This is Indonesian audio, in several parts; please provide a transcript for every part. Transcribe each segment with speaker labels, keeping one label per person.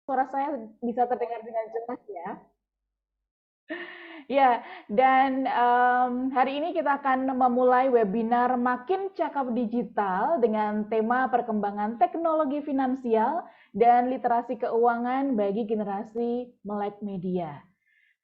Speaker 1: suara saya bisa terdengar dengan jelas ya? Ya, dan hari ini kita akan memulai webinar Makin Cakap Digital dengan tema perkembangan teknologi finansial dan literasi keuangan bagi generasi melek media.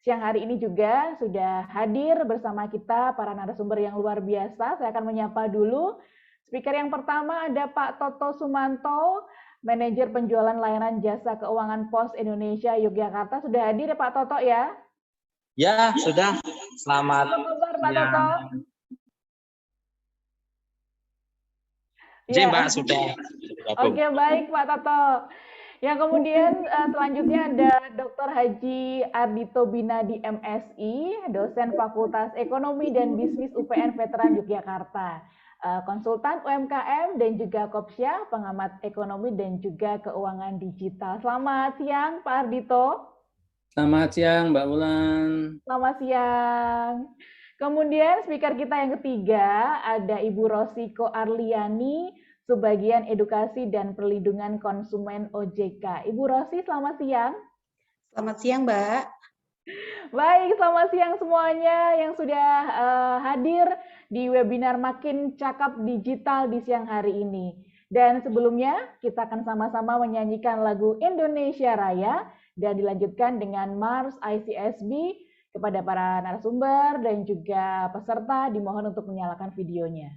Speaker 1: Siang hari ini juga sudah hadir bersama kita para narasumber yang luar biasa. Saya akan menyapa dulu. Speaker yang pertama ada Pak Toto Sumanto, Manajer Penjualan Layanan Jasa Keuangan Pos Indonesia Yogyakarta. Sudah hadir ya Pak Toto ya?
Speaker 2: Ya, sudah. Selamat
Speaker 1: Apa kabar Pak Toto?
Speaker 2: Ya,
Speaker 1: Ya.
Speaker 2: Mbak, sudah.
Speaker 1: Oke, baik Pak Toto. Yang kemudian selanjutnya ada Dr. Haji Ardito Binadi MSI, dosen Fakultas Ekonomi dan Bisnis UPN Veteran Yogyakarta, konsultan UMKM dan juga Kopsya, pengamat ekonomi dan juga keuangan digital. Selamat siang Pak Ardito.
Speaker 3: Selamat siang Mbak Wulan.
Speaker 1: Selamat siang. Kemudian speaker kita yang ketiga ada Ibu Rosiko Arliani, Subbagian Edukasi dan Perlindungan Konsumen OJK. Ibu Rosi, selamat siang.
Speaker 4: Selamat siang, Mbak.
Speaker 1: Baik, selamat siang semuanya yang sudah hadir di webinar Makin Cakap Digital di siang hari ini. Dan sebelumnya, kita akan sama-sama menyanyikan lagu Indonesia Raya dan dilanjutkan dengan Mars ICSB. Kepada para narasumber dan juga peserta dimohon untuk menyalakan videonya.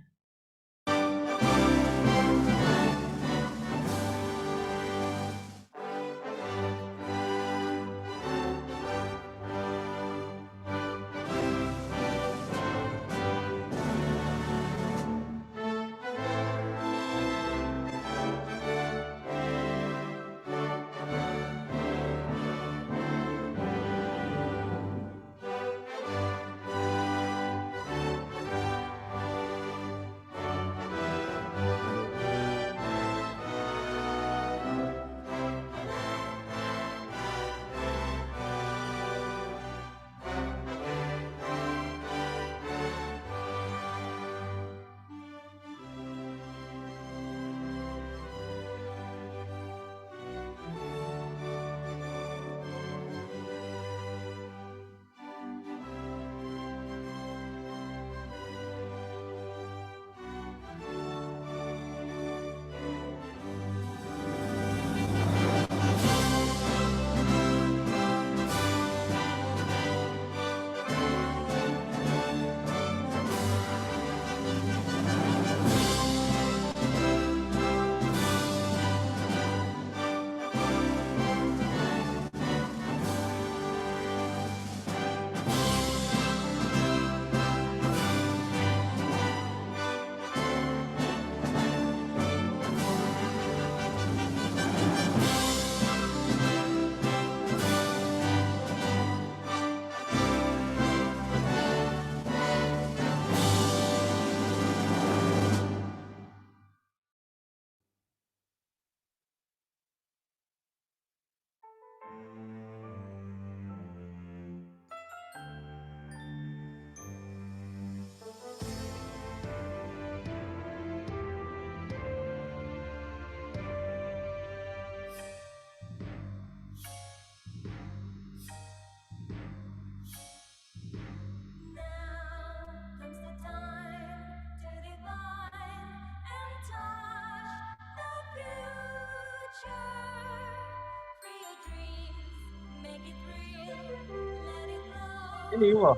Speaker 2: Ini loh.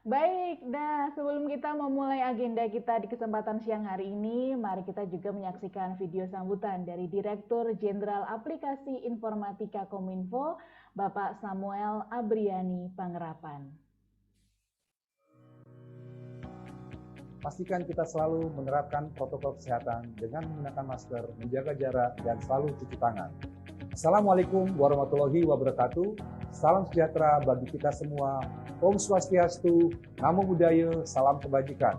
Speaker 1: Baik, nah sebelum kita memulai agenda kita di kesempatan siang hari ini, mari kita juga menyaksikan video sambutan dari Direktur Jenderal Aplikasi Informatika Kominfo, Bapak Samuel Abriani Pangerapan.
Speaker 5: Pastikan kita selalu menerapkan protokol kesehatan dengan menggunakan masker, menjaga jarak, dan selalu cuci tangan. Assalamualaikum warahmatullahi wabarakatuh. Salam sejahtera bagi kita semua. Om Swastiastu, Namo Buddhaya, salam kebajikan.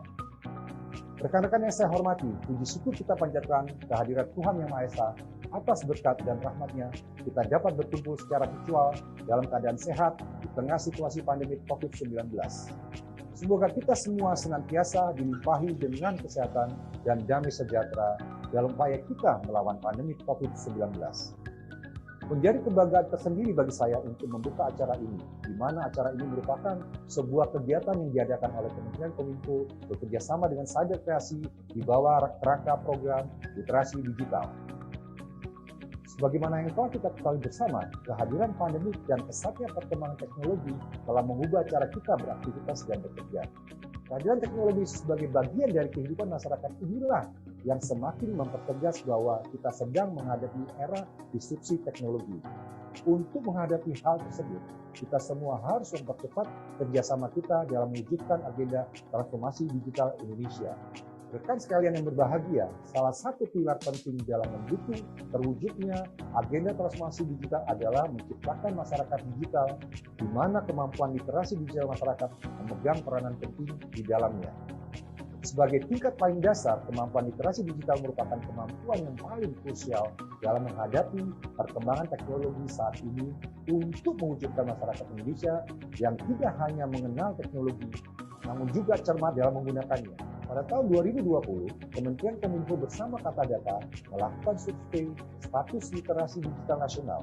Speaker 5: Rekan-rekan yang saya hormati, puji syukur kita panjatkan kehadirat Tuhan Yang Maha Esa atas berkat dan rahmat-Nya kita dapat berkumpul secara virtual dalam keadaan sehat di tengah situasi pandemi COVID-19. Semoga kita semua senantiasa dilimpahi dengan kesehatan dan damai sejahtera dalam upaya kita melawan pandemi COVID-19. Menjadi kebanggaan tersendiri bagi saya untuk membuka acara ini, di mana acara ini merupakan sebuah kegiatan yang diadakan oleh Kementerian Kominfo bekerja sama dengan Cyber Kreasi di bawah kerangka program literasi digital. Sebagaimana yang telah kita ketahui bersama, kehadiran pandemi dan pesatnya perkembangan teknologi telah mengubah cara kita beraktivitas dan bekerja. Kehadiran teknologi sebagai bagian dari kehidupan masyarakat inilah yang semakin mempertegas bahwa kita sedang menghadapi era disrupsi teknologi. Untuk menghadapi hal tersebut, kita semua harus mempercepat kerjasama kita dalam mewujudkan agenda transformasi digital Indonesia. Rekan sekalian yang berbahagia, salah satu pilar penting dalam mendukung terwujudnya agenda transformasi digital adalah menciptakan masyarakat digital, di mana kemampuan literasi digital masyarakat memegang peranan penting di dalamnya. Sebagai tingkat paling dasar, kemampuan literasi digital merupakan kemampuan yang paling krusial dalam menghadapi perkembangan teknologi saat ini untuk mewujudkan masyarakat Indonesia yang tidak hanya mengenal teknologi, namun juga cermat dalam menggunakannya. Pada tahun 2020, Kementerian Kominfo bersama Kata Data melakukan survei status literasi digital nasional,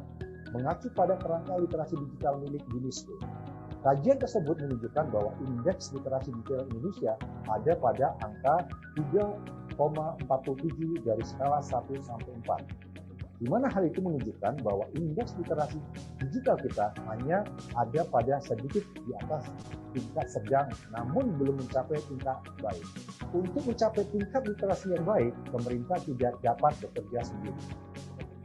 Speaker 5: mengacu pada kerangka literasi digital milik UNESCO. Kajian tersebut menunjukkan bahwa indeks literasi digital Indonesia ada pada angka 3,47 dari skala 1 sampai 4. Di mana hal itu menunjukkan bahwa indeks literasi digital kita hanya ada pada sedikit di atas tingkat sedang, namun belum mencapai tingkat baik. Untuk mencapai tingkat literasi yang baik, pemerintah tidak dapat bekerja sendiri.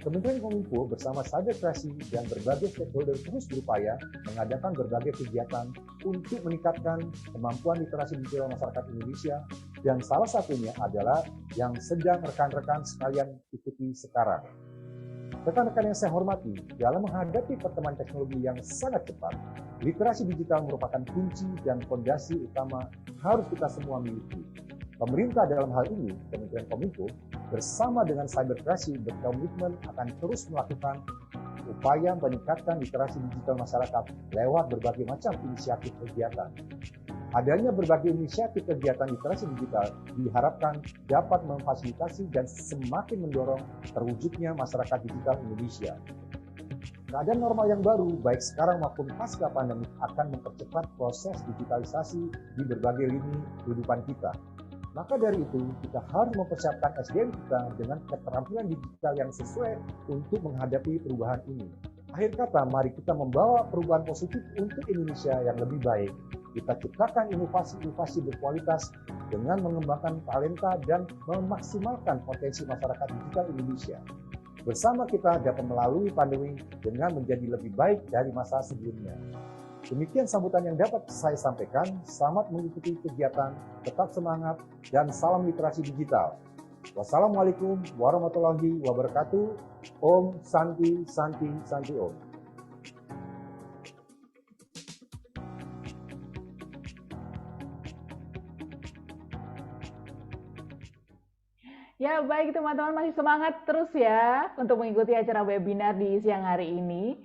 Speaker 5: Kementerian Kominfo bersama Cyber Kreasi dan berbagai stakeholder terus berupaya mengadakan berbagai kegiatan untuk meningkatkan kemampuan literasi digital masyarakat Indonesia, dan salah satunya adalah yang sedang rekan-rekan sekalian ikuti sekarang. Rekan-rekan yang saya hormati, dalam menghadapi perkembangan teknologi yang sangat cepat, literasi digital merupakan kunci dan fondasi utama harus kita semua miliki. Pemerintah dalam hal ini, Kementerian Kominfo, bersama dengan Cyber Kreasi berkomitmen akan terus melakukan upaya meningkatkan literasi digital masyarakat lewat berbagai macam inisiatif kegiatan. Adanya berbagai inisiatif kegiatan literasi digital diharapkan dapat memfasilitasi dan semakin mendorong terwujudnya masyarakat digital Indonesia. Keadaan normal yang baru, baik sekarang maupun pasca pandemi, akan mempercepat proses digitalisasi di berbagai lini kehidupan kita. Maka dari itu, kita harus mempersiapkan SDM kita dengan keterampilan digital yang sesuai untuk menghadapi perubahan ini. Akhir kata, mari kita membawa perubahan positif untuk Indonesia yang lebih baik. Kita ciptakan inovasi-inovasi berkualitas dengan mengembangkan talenta dan memaksimalkan potensi masyarakat digital Indonesia. Bersama kita dapat melalui pandemi dengan menjadi lebih baik dari masa sebelumnya. Demikian sambutan yang dapat saya sampaikan. Selamat mengikuti kegiatan, tetap semangat, dan salam literasi digital. Wassalamualaikum warahmatullahi wabarakatuh. Om Santi Santi Santi Om.
Speaker 1: Ya, baik teman-teman, masih semangat terus ya untuk mengikuti acara webinar di siang hari ini.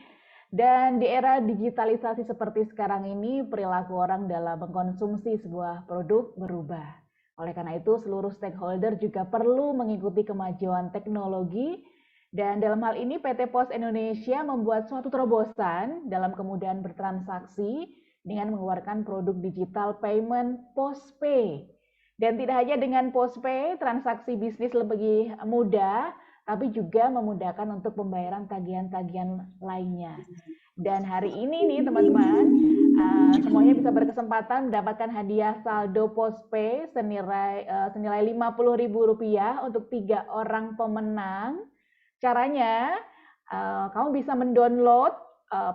Speaker 1: Dan di era digitalisasi seperti sekarang ini, perilaku orang dalam mengkonsumsi sebuah produk berubah. Oleh karena itu, seluruh stakeholder juga perlu mengikuti kemajuan teknologi. Dan dalam hal ini, PT Pos Indonesia membuat suatu terobosan dalam kemudahan bertransaksi dengan mengeluarkan produk digital payment PosPay. Dan tidak hanya dengan PosPay, transaksi bisnis lebih mudah, tapi juga memudahkan untuk pembayaran tagihan-tagihan lainnya. Dan hari ini nih teman-teman, semuanya bisa berkesempatan mendapatkan hadiah saldo Postpay senilai Rp50.000 untuk 3 orang pemenang. Caranya, kamu bisa mendownload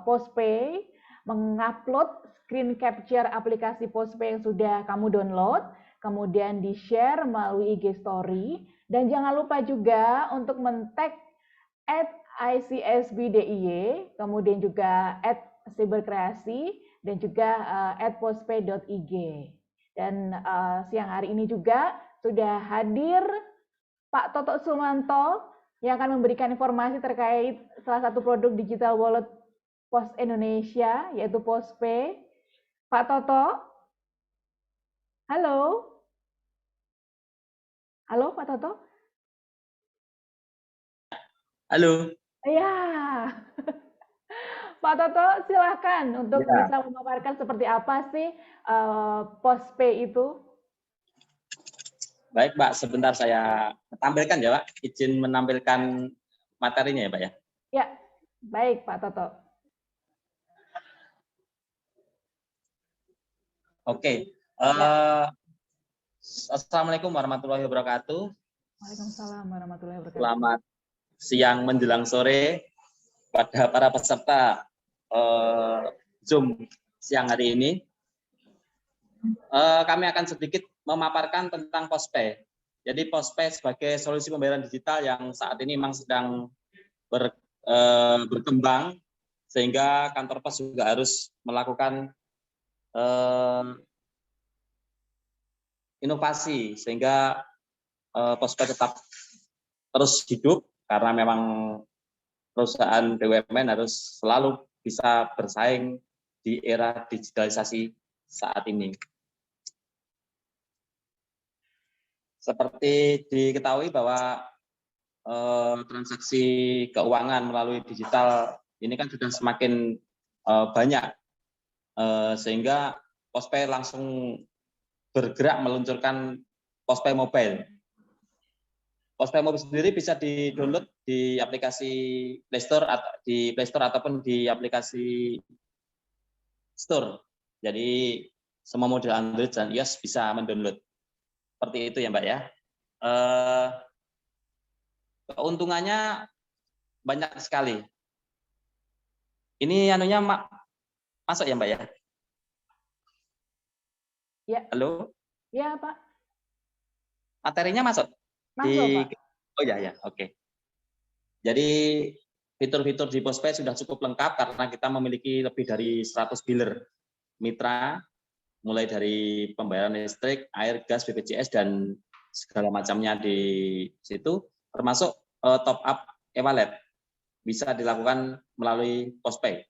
Speaker 1: Postpay, mengupload screen capture aplikasi Postpay yang sudah kamu download, kemudian di-share melalui IG Story, dan jangan lupa juga untuk men-tag @ICSBDIY, kemudian juga @Siberkreasi, dan juga @postpay.ig. Dan siang hari ini juga sudah hadir Pak Toto Sumanto yang akan memberikan informasi terkait salah satu produk digital wallet Pos Indonesia, yaitu Postpay. Pak Toto, halo? Halo Pak Toto?
Speaker 2: Halo.
Speaker 1: Ya, Pak Toto silahkan untuk
Speaker 2: Ya.
Speaker 1: bisa memaparkan seperti apa sih Postpay itu.
Speaker 2: Baik, Pak. Sebentar saya tampilkan ya, Pak. Izin menampilkan materinya ya, Pak ya.
Speaker 1: Ya, baik Pak Toto.
Speaker 2: Oke. Assalamualaikum warahmatullahi wabarakatuh.
Speaker 1: Waalaikumsalam warahmatullahi wabarakatuh.
Speaker 2: Selamat siang menjelang sore pada para peserta Zoom siang hari ini. Kami akan sedikit memaparkan tentang Postpay. Jadi Postpay sebagai solusi pembayaran digital yang saat ini memang sedang berkembang, sehingga kantor pos juga harus melakukan inovasi sehingga Postpay tetap terus hidup, karena memang perusahaan BUMN harus selalu bisa bersaing di era digitalisasi saat ini. Seperti diketahui bahwa transaksi keuangan melalui digital ini kan sudah semakin banyak, sehingga Postpay langsung bergerak meluncurkan Postpay Mobile. Postpay Mobile sendiri bisa di-download di aplikasi Play Store ataupun di aplikasi Store. Jadi semua model Android dan iOS bisa mendownload. Seperti itu ya, Mbak ya. Keuntungannya banyak sekali. Ini anunya masuk ya, Mbak ya?
Speaker 1: Ya.
Speaker 2: Halo?
Speaker 1: Ya, Pak.
Speaker 2: Materinya masuk?
Speaker 1: Masuk, Pak.
Speaker 2: Oh ya, oke. Jadi fitur-fitur di Postpay sudah cukup lengkap karena kita memiliki lebih dari 100 dealer mitra, mulai dari pembayaran listrik, air, gas, BPJS, dan segala macamnya di situ, termasuk top up e-wallet bisa dilakukan melalui Postpay.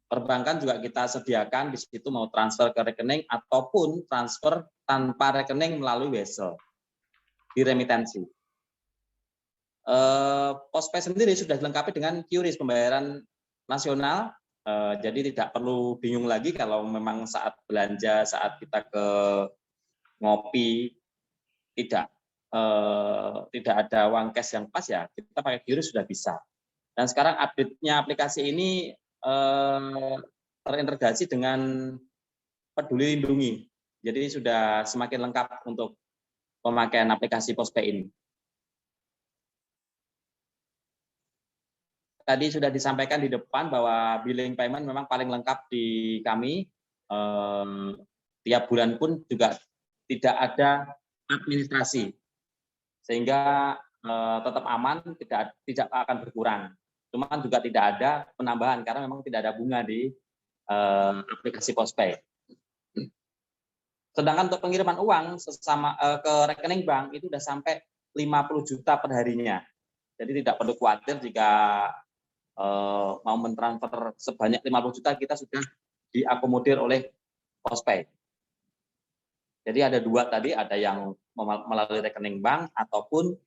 Speaker 2: Perbankan juga kita sediakan di situ, mau transfer ke rekening ataupun transfer tanpa rekening melalui Wesel di remitensi. Postpay sendiri sudah dilengkapi dengan QRIS pembayaran nasional, jadi tidak perlu bingung lagi kalau memang saat belanja, saat kita ke ngopi tidak ada uang cash yang pas, ya kita pakai QRIS sudah bisa. Dan sekarang update-nya aplikasi ini terintegrasi dengan Peduli Lindungi. Jadi sudah semakin lengkap untuk pemakaian aplikasi Postpay ini. Tadi sudah disampaikan di depan bahwa billing payment memang paling lengkap di kami. Tiap bulan pun juga tidak ada administrasi, sehingga tetap aman, tidak akan berkurang. Cuman juga tidak ada penambahan karena memang tidak ada bunga di aplikasi Postpay. Sedangkan untuk pengiriman uang ke rekening bank itu sudah sampai 50 juta per harinya. Jadi tidak perlu khawatir jika mau mentransfer sebanyak 50 juta, kita sudah diakomodir oleh Postpay. Jadi ada dua tadi, ada yang melalui rekening bank ataupun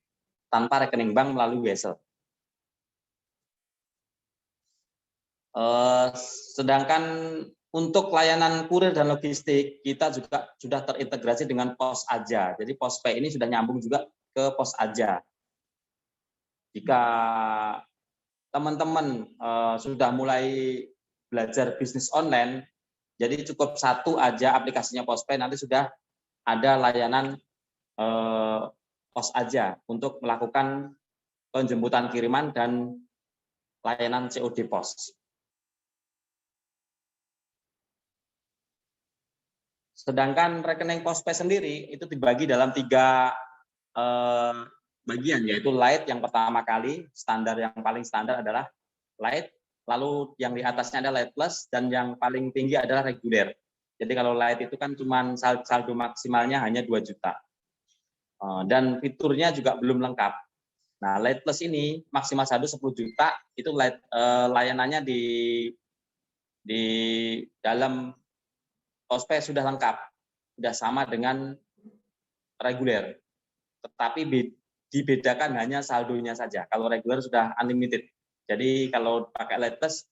Speaker 2: tanpa rekening bank melalui Wesel. Sedangkan untuk layanan kurir dan logistik, kita juga sudah terintegrasi dengan Pos Aja. Jadi Postpay ini sudah nyambung juga ke Pos Aja. Jika teman-teman sudah mulai belajar bisnis online, jadi cukup satu aja aplikasinya Postpay, nanti sudah ada layanan pos aja untuk melakukan penjemputan kiriman dan layanan COD pos. Sedangkan rekening Postpay sendiri itu dibagi dalam 3 bagian, yaitu light yang pertama kali, standar yang paling standar adalah light, lalu yang di atasnya ada light plus, dan yang paling tinggi adalah reguler. Jadi kalau light itu kan cuma saldo maksimalnya hanya 2 juta. Dan fiturnya juga belum lengkap. Nah, light plus ini maksimal saldo 10 juta, itu layanannya di dalam Postpay sudah lengkap, sudah sama dengan reguler, tetapi dibedakan hanya saldonya saja. Kalau reguler sudah unlimited. Jadi kalau pakai light plus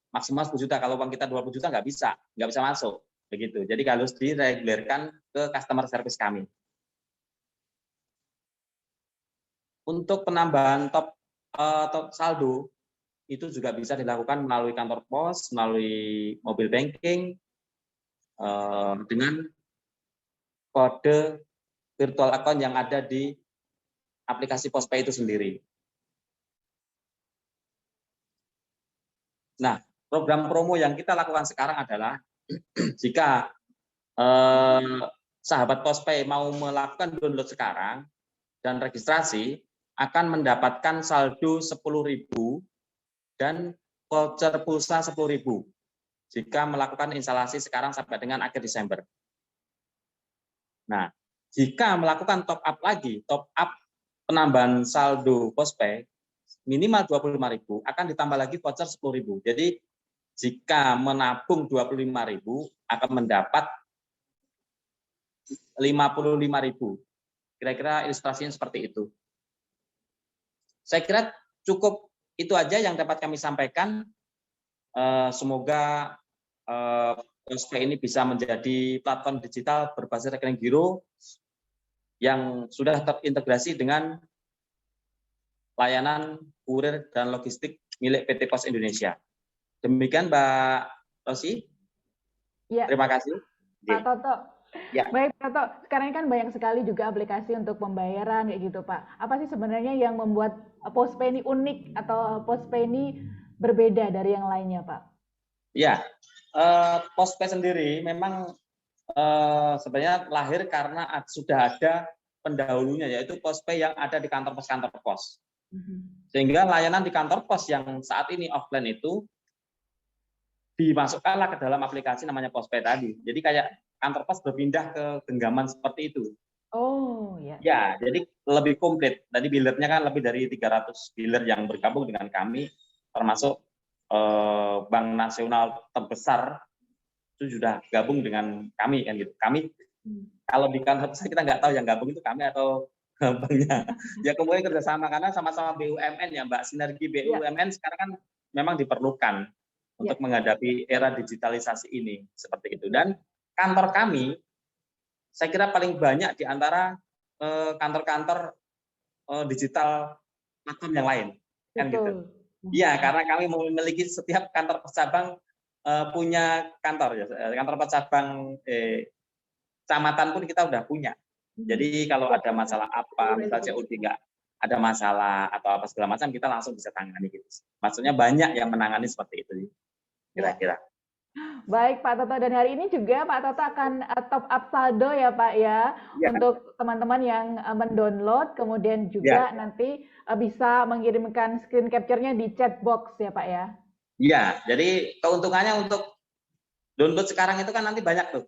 Speaker 2: maksimal 10 juta, kalau uang kita 20 juta nggak bisa masuk begitu. Jadi harus diregulerkan ke customer service kami. Untuk penambahan top saldo itu juga bisa dilakukan melalui kantor pos, melalui mobile banking, dengan kode virtual account yang ada di aplikasi Postpay itu sendiri. Nah, program promo yang kita lakukan sekarang adalah jika sahabat Postpay mau melakukan download sekarang dan registrasi, akan mendapatkan saldo 10.000 dan voucher pulsa 10.000 jika melakukan instalasi sekarang sampai dengan akhir Desember. Nah, jika melakukan top up lagi, top up penambahan saldo Postpay minimal 25.000 akan ditambah lagi voucher 10.000. Jadi jika menabung 25.000 akan mendapat 55.000. Kira-kira ilustrasinya seperti itu. Saya kira cukup itu aja yang dapat kami sampaikan. Semoga Postpay ini bisa menjadi platform digital berbasis rekening giro yang sudah terintegrasi dengan layanan kurir dan logistik milik PT Pos Indonesia. Demikian Mbak Rosi.
Speaker 1: Ya.
Speaker 2: Terima kasih.
Speaker 1: Pak Toto.
Speaker 2: Ya.
Speaker 1: Baik Pak Toto, sekarang kan banyak sekali juga aplikasi untuk pembayaran kayak gitu Pak. Apa sih sebenarnya yang membuat Postpay ini unik atau Postpay ini berbeda dari yang lainnya Pak?
Speaker 2: Ya, Postpay sendiri memang sebenarnya lahir karena sudah ada pendahulunya, yaitu Postpay yang ada di kantor pos. Sehingga layanan di kantor pos yang saat ini offline itu dimasukkanlah ke dalam aplikasi namanya Postpay tadi. Jadi kayak kantor pos berpindah ke genggaman seperti itu.
Speaker 1: Oh, ya.
Speaker 2: Ya, jadi lebih komplit. Tadi dealernya kan lebih dari 300 dealer yang bergabung dengan kami, termasuk bank nasional terbesar itu sudah gabung dengan kami kan gitu. Kami kalau di kantor kita nggak tahu yang gabung itu kami atau banknya. Ya kemudian kerjasama karena sama-sama BUMN ya Mbak, sinergi BUMN sekarang kan memang diperlukan untuk menghadapi era digitalisasi ini seperti itu. Dan kantor kami saya kira paling banyak di antara kantor-kantor digital platform yang lain kan gitu. Iya, karena kami memiliki setiap kantor pos cabang punya kantor ya. Kantor pos cabang kecamatan pun kita udah punya. Jadi kalau ada masalah apa, misalnya COD nggak ada masalah atau apa segala macam, kita langsung bisa tangani gitu. Maksudnya banyak yang menangani seperti itu kira-kira.
Speaker 1: Baik Pak Toto, dan hari ini juga Pak Toto akan top up saldo ya Pak ya, untuk teman-teman yang mendownload, kemudian juga nanti bisa mengirimkan screen capture-nya di chat box ya Pak ya. Iya,
Speaker 2: jadi keuntungannya untuk download sekarang itu kan nanti banyak tuh.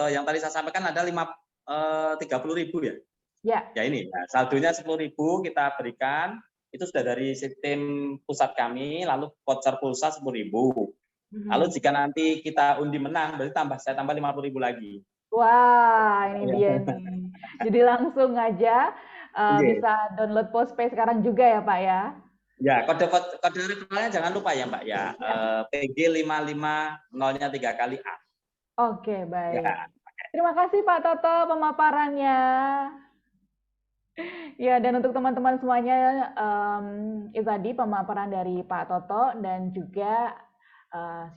Speaker 2: Yang tadi saya sampaikan ada 30.000 ya. Ya ini, saldonya 10.000 kita berikan, itu sudah dari sistem pusat kami, lalu voucher pulsa 10.000. Lalu jika nanti kita undi menang, berarti saya tambah 50.000 lagi.
Speaker 1: Wah, ini dia nih. Jadi langsung aja bisa download Postpay sekarang juga ya Pak ya.
Speaker 2: Ya, kode referralnya jangan lupa ya Mbak ya. PG 550-nya 3 kali A.
Speaker 1: Oke, baik. Ya. Terima kasih Pak Toto pemaparannya. Ya, dan untuk teman-teman semuanya, itu tadi pemaparan dari Pak Toto dan juga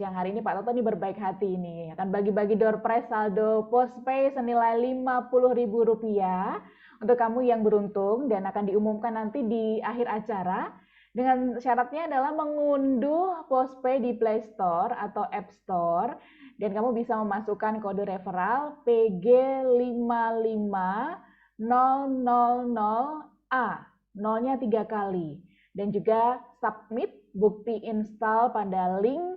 Speaker 1: siang hari ini Pak Toto ini berbaik hati ini akan bagi-bagi door prize saldo postpay senilai Rp50.000 untuk kamu yang beruntung dan akan diumumkan nanti di akhir acara dengan syaratnya adalah mengunduh postpay di Play Store atau App Store dan kamu bisa memasukkan kode referral PG5500A, nolnya 3 kali, dan juga submit bukti install pada link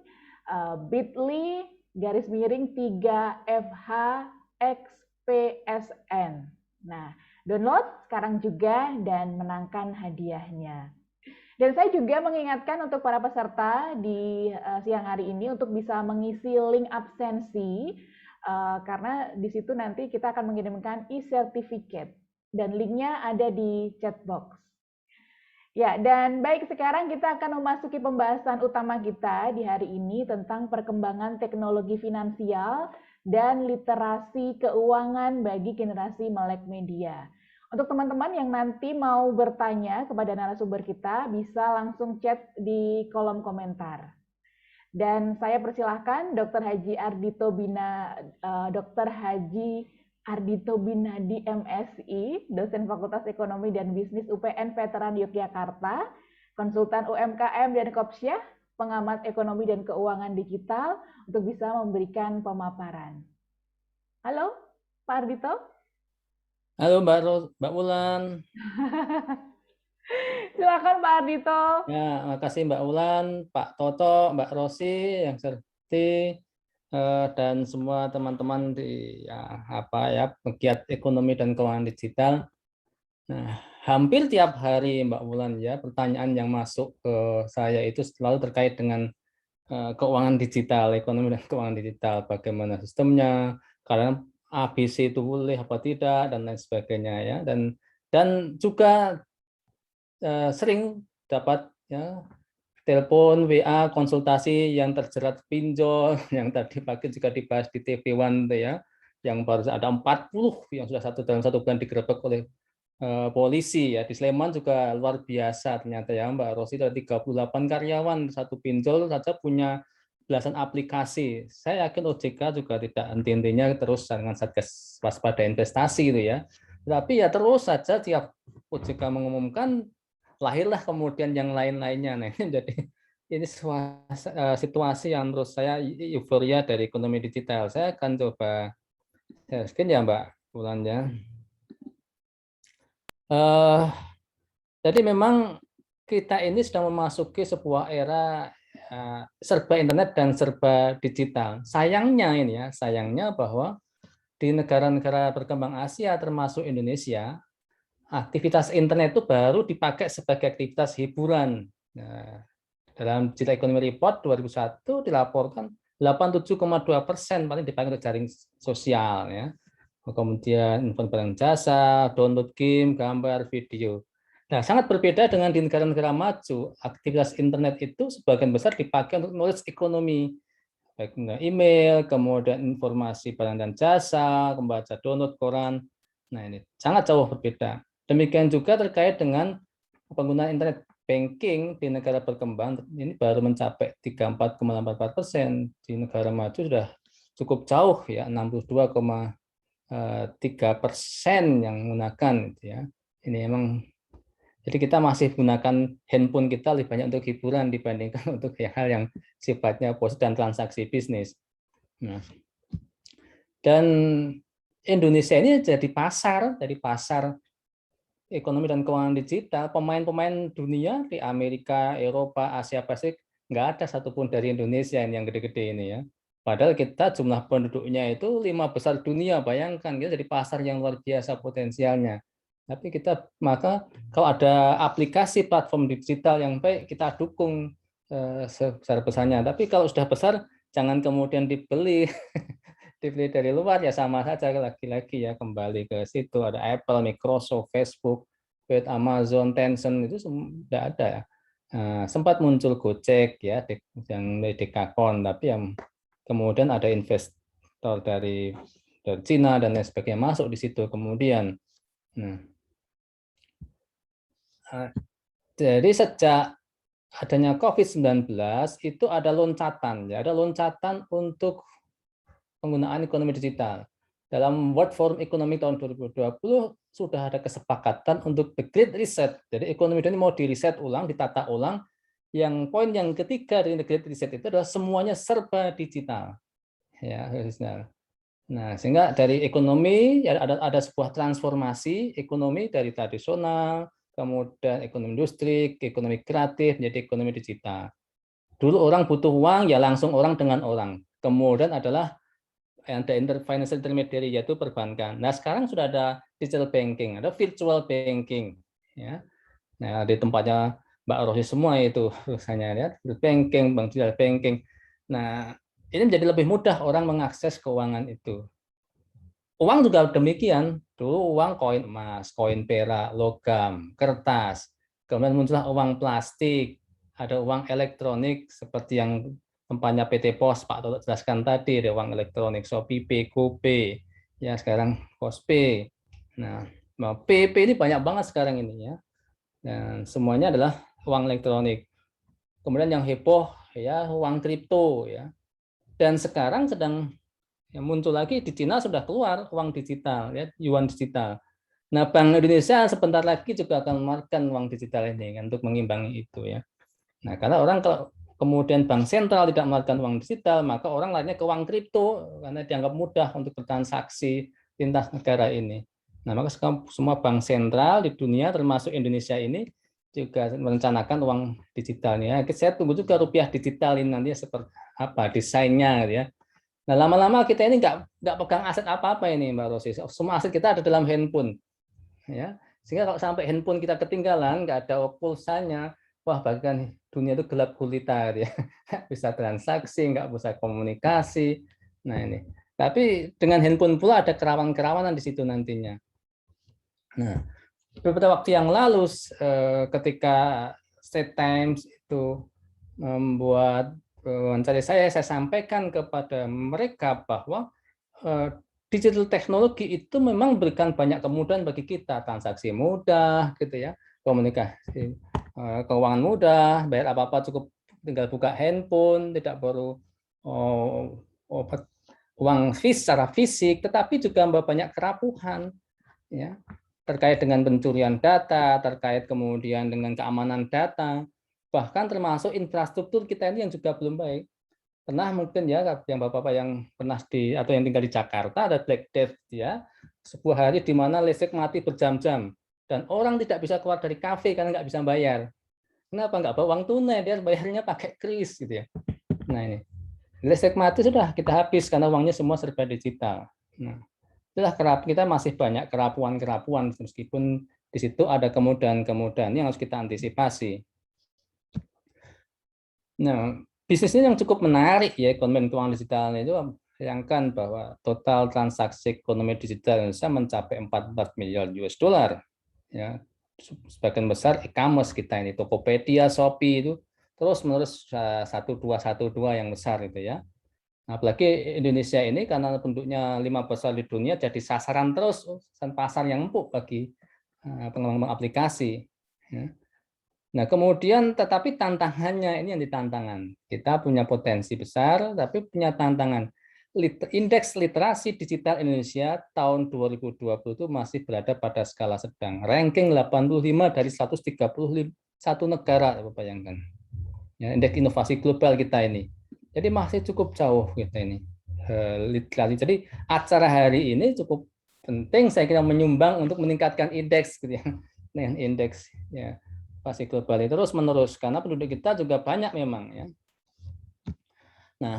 Speaker 1: bit.ly/3FHXPSN. Nah, download sekarang juga dan menangkan hadiahnya. Dan saya juga mengingatkan untuk para peserta di siang hari ini untuk bisa mengisi link absensi karena di situ nanti kita akan mengirimkan e-certificate dan linknya ada di chat box. Ya, dan baik sekarang kita akan memasuki pembahasan utama kita di hari ini tentang perkembangan teknologi finansial dan literasi keuangan bagi generasi melek media. Untuk teman-teman yang nanti mau bertanya kepada narasumber kita, bisa langsung chat di kolom komentar. Dan saya persilahkan Dr. Haji Ardhito Binadi MSI, dosen Fakultas Ekonomi dan Bisnis UPN Veteran Yogyakarta, konsultan UMKM dan Kopsyah, pengamat ekonomi dan keuangan digital, untuk bisa memberikan pemaparan. Halo, Pak Ardhito.
Speaker 3: Halo Mbak Wulan.
Speaker 1: Silakan Pak Ardhito.
Speaker 3: Ya, makasih Mbak Wulan, Pak Toto, Mbak Rosi yang serti dan semua teman-teman di pegiat ekonomi dan keuangan digital. Nah, hampir tiap hari Mbak Wulan ya pertanyaan yang masuk ke saya itu selalu terkait dengan keuangan digital, ekonomi dan keuangan digital, bagaimana sistemnya, karena ABC itu boleh apa tidak dan lain sebagainya ya, dan juga sering dapat ya telepon, WA, konsultasi yang terjerat pinjol yang tadi pagi juga dibahas di TV One ya, yang baru ada 40 yang sudah dalam satu bulan digerebek oleh polisi ya. Di Sleman juga luar biasa ternyata ya Mbak Rosi, ada 38 karyawan, satu pinjol saja punya belasan aplikasi. Saya yakin OJK juga tidak henti-hentinya terus dengan Satgas Waspada Investasi itu ya. Tapi ya terus saja tiap OJK mengumumkan lahirlah kemudian yang lain-lainnya. Nah, jadi ini situasi yang menurut saya euforia dari ekonomi digital. Saya akan coba screen ya Mbak Wulan ya. Jadi memang kita ini sedang memasuki sebuah era serba internet dan serba digital. Sayangnya ini ya, sayangnya bahwa di negara-negara berkembang Asia termasuk Indonesia, aktivitas internet itu baru dipakai sebagai aktivitas hiburan. Nah, dalam Digital Economy Report 2001 dilaporkan 87,2% paling dipakai untuk jaring sosial ya. Kemudian info barang jasa, download game, gambar, video. Nah, sangat berbeda dengan di negara-negara maju. Aktivitas internet itu sebagian besar dipakai untuk knowledge ekonomi, baik email, kemudian informasi barang dan jasa, membaca download koran. Nah, ini sangat jauh berbeda. Demikian juga terkait dengan penggunaan internet banking di negara berkembang, ini baru mencapai 34,84%. Di negara maju sudah cukup jauh ya, 62,3% yang menggunakan gitu ya. Ini emang jadi kita masih gunakan handphone kita lebih banyak untuk hiburan dibandingkan untuk hal yang sifatnya positif dan transaksi bisnis. Nah, dan Indonesia ini jadi pasar ekonomi dan keuangan digital. Pemain-pemain dunia di Amerika, Eropa, Asia Pasifik nggak ada satupun dari Indonesia yang gede-gede ini ya. Padahal kita jumlah penduduknya itu 5 besar dunia, bayangkan kita jadi pasar yang luar biasa potensialnya. Tapi maka kalau ada aplikasi platform digital yang baik, kita dukung sebesar-besarnya. Tapi kalau sudah besar, jangan kemudian dibeli dari luar ya, sama saja lagi-lagi ya, kembali ke situ. Ada Apple, Microsoft, Facebook, Amazon, Tencent, itu sudah ada ya. Sempat muncul Gojek ya, yang dari Dekakon, tapi yang kemudian ada investor dari Cina dan lain sebagainya masuk di situ kemudian. Nah, Jadi sejak adanya COVID-19 itu ada loncatan, ya, ada loncatan untuk penggunaan ekonomi digital. Dalam World Forum Ekonomi tahun 2020 sudah ada kesepakatan untuk the Great Reset. Jadi ekonomi ini mau di-reset ulang, ditata ulang. Yang poin yang ketiga dari the Great Reset itu adalah semuanya serba digital. Ya, nah, sehingga dari ekonomi ya ada sebuah transformasi ekonomi dari tradisional, kemudian ekonomi industri, ekonomi kreatif menjadi ekonomi digital. Dulu orang butuh uang, ya langsung orang dengan orang. Kemudian adalah ada financial intermediary, yaitu perbankan. Nah, sekarang sudah ada digital banking, ada virtual banking. Ya. Nah, di tempatnya Mbak Rosi semua itu urusannya, ya, banking, digital banking. Nah, ini menjadi lebih mudah orang mengakses keuangan itu. Uang juga demikian. Dulu uang koin emas, koin perak, logam, kertas. Kemudian muncullah uang plastik, ada uang elektronik seperti yang tempatnya PT Pos, Pak Toto jelaskan tadi, ada uang elektronik, ShopeePay, GoPay, ya sekarang PosPay. Nah, PP ini banyak banget sekarang ini, ya. Dan semuanya adalah uang elektronik. Kemudian yang heboh, ya, uang kripto, ya. Dan sekarang sedang muncul lagi di Cina sudah keluar uang digital, ya, yuan digital. Nah, Bank Indonesia sebentar lagi juga akan mengeluarkan uang digital ini untuk mengimbangi itu, ya. Nah, karena orang kalau kemudian bank sentral tidak mengeluarkan uang digital, maka orang lainnya ke uang kripto karena dianggap mudah untuk bertransaksi lintas negara ini. Nah, maka semua bank sentral di dunia termasuk Indonesia ini juga merencanakan uang digitalnya. Saya tunggu juga rupiah digital ini nanti seperti apa desainnya, ya. Nah, lama-lama kita ini nggak pegang aset apa-apa ini, Mbak Rosi. Semua aset kita ada dalam handphone, ya. Sehingga kalau sampai handphone kita ketinggalan, nggak ada pulsanya, wah, bahkan dunia itu gelap gulita, ya. Bisa transaksi, nggak bisa komunikasi. Nah, ini. Tapi dengan handphone pula ada kerawanan-kerawanan di situ nantinya. Nah, beberapa waktu yang lalu, ketika Straits Times itu membuat wawancara saya sampaikan kepada mereka bahwa digital teknologi itu memang memberikan banyak kemudahan bagi kita, transaksi mudah, gitu ya, komunikasi, keuangan mudah, bayar apa-apa cukup tinggal buka handphone, tidak perlu uang secara fisik, tetapi juga banyak kerapuhan, ya, terkait dengan pencurian data, terkait kemudian dengan keamanan data. Bahkan termasuk infrastruktur kita ini yang juga belum baik. Pernah mungkin ya yang Bapak-Bapak yang pernah atau yang tinggal di Jakarta ada Black Death, ya. Sebuah hari di mana listrik mati berjam-jam dan orang tidak bisa keluar dari kafe karena nggak bisa bayar. Kenapa nggak bawa uang tunai, dia bayarnya pakai kris, gitu ya. Nah, ini listrik mati sudah kita habis karena uangnya semua serba digital. Nah, itulah kita masih banyak kerapuan meskipun di situ ada kemudahan-kemudahan yang harus kita antisipasi. Nah, bisnisnya yang cukup menarik, ya, ekonomi keuangan digital itu, bayangkan bahwa total transaksi ekonomi digital Indonesia mencapai 44 miliar US dollar. Ya, sebagian besar e-commerce kita ini, Tokopedia, Shopee itu terus menerus 1212 yang besar itu, ya. Nah, apalagi Indonesia ini karena penduduknya 5 besar di dunia jadi sasaran terus, pasar yang empuk bagi pengembang aplikasi, ya. Nah, kemudian tetapi tantangannya ini yang ditantangan. Kita punya potensi besar, tapi punya tantangan. Indeks literasi digital Indonesia tahun 2020 itu masih berada pada skala sedang. Ranking 85 dari 131 negara, bayangkan. Ya, indeks inovasi global kita ini. Jadi masih cukup jauh kita ini. Literasi. Jadi acara hari ini cukup penting saya kira menyumbang untuk meningkatkan indeks, gitu ya. Nah, indeks, ya, inovasi global itu terus menerus karena penduduk kita juga banyak memang, ya. Nah,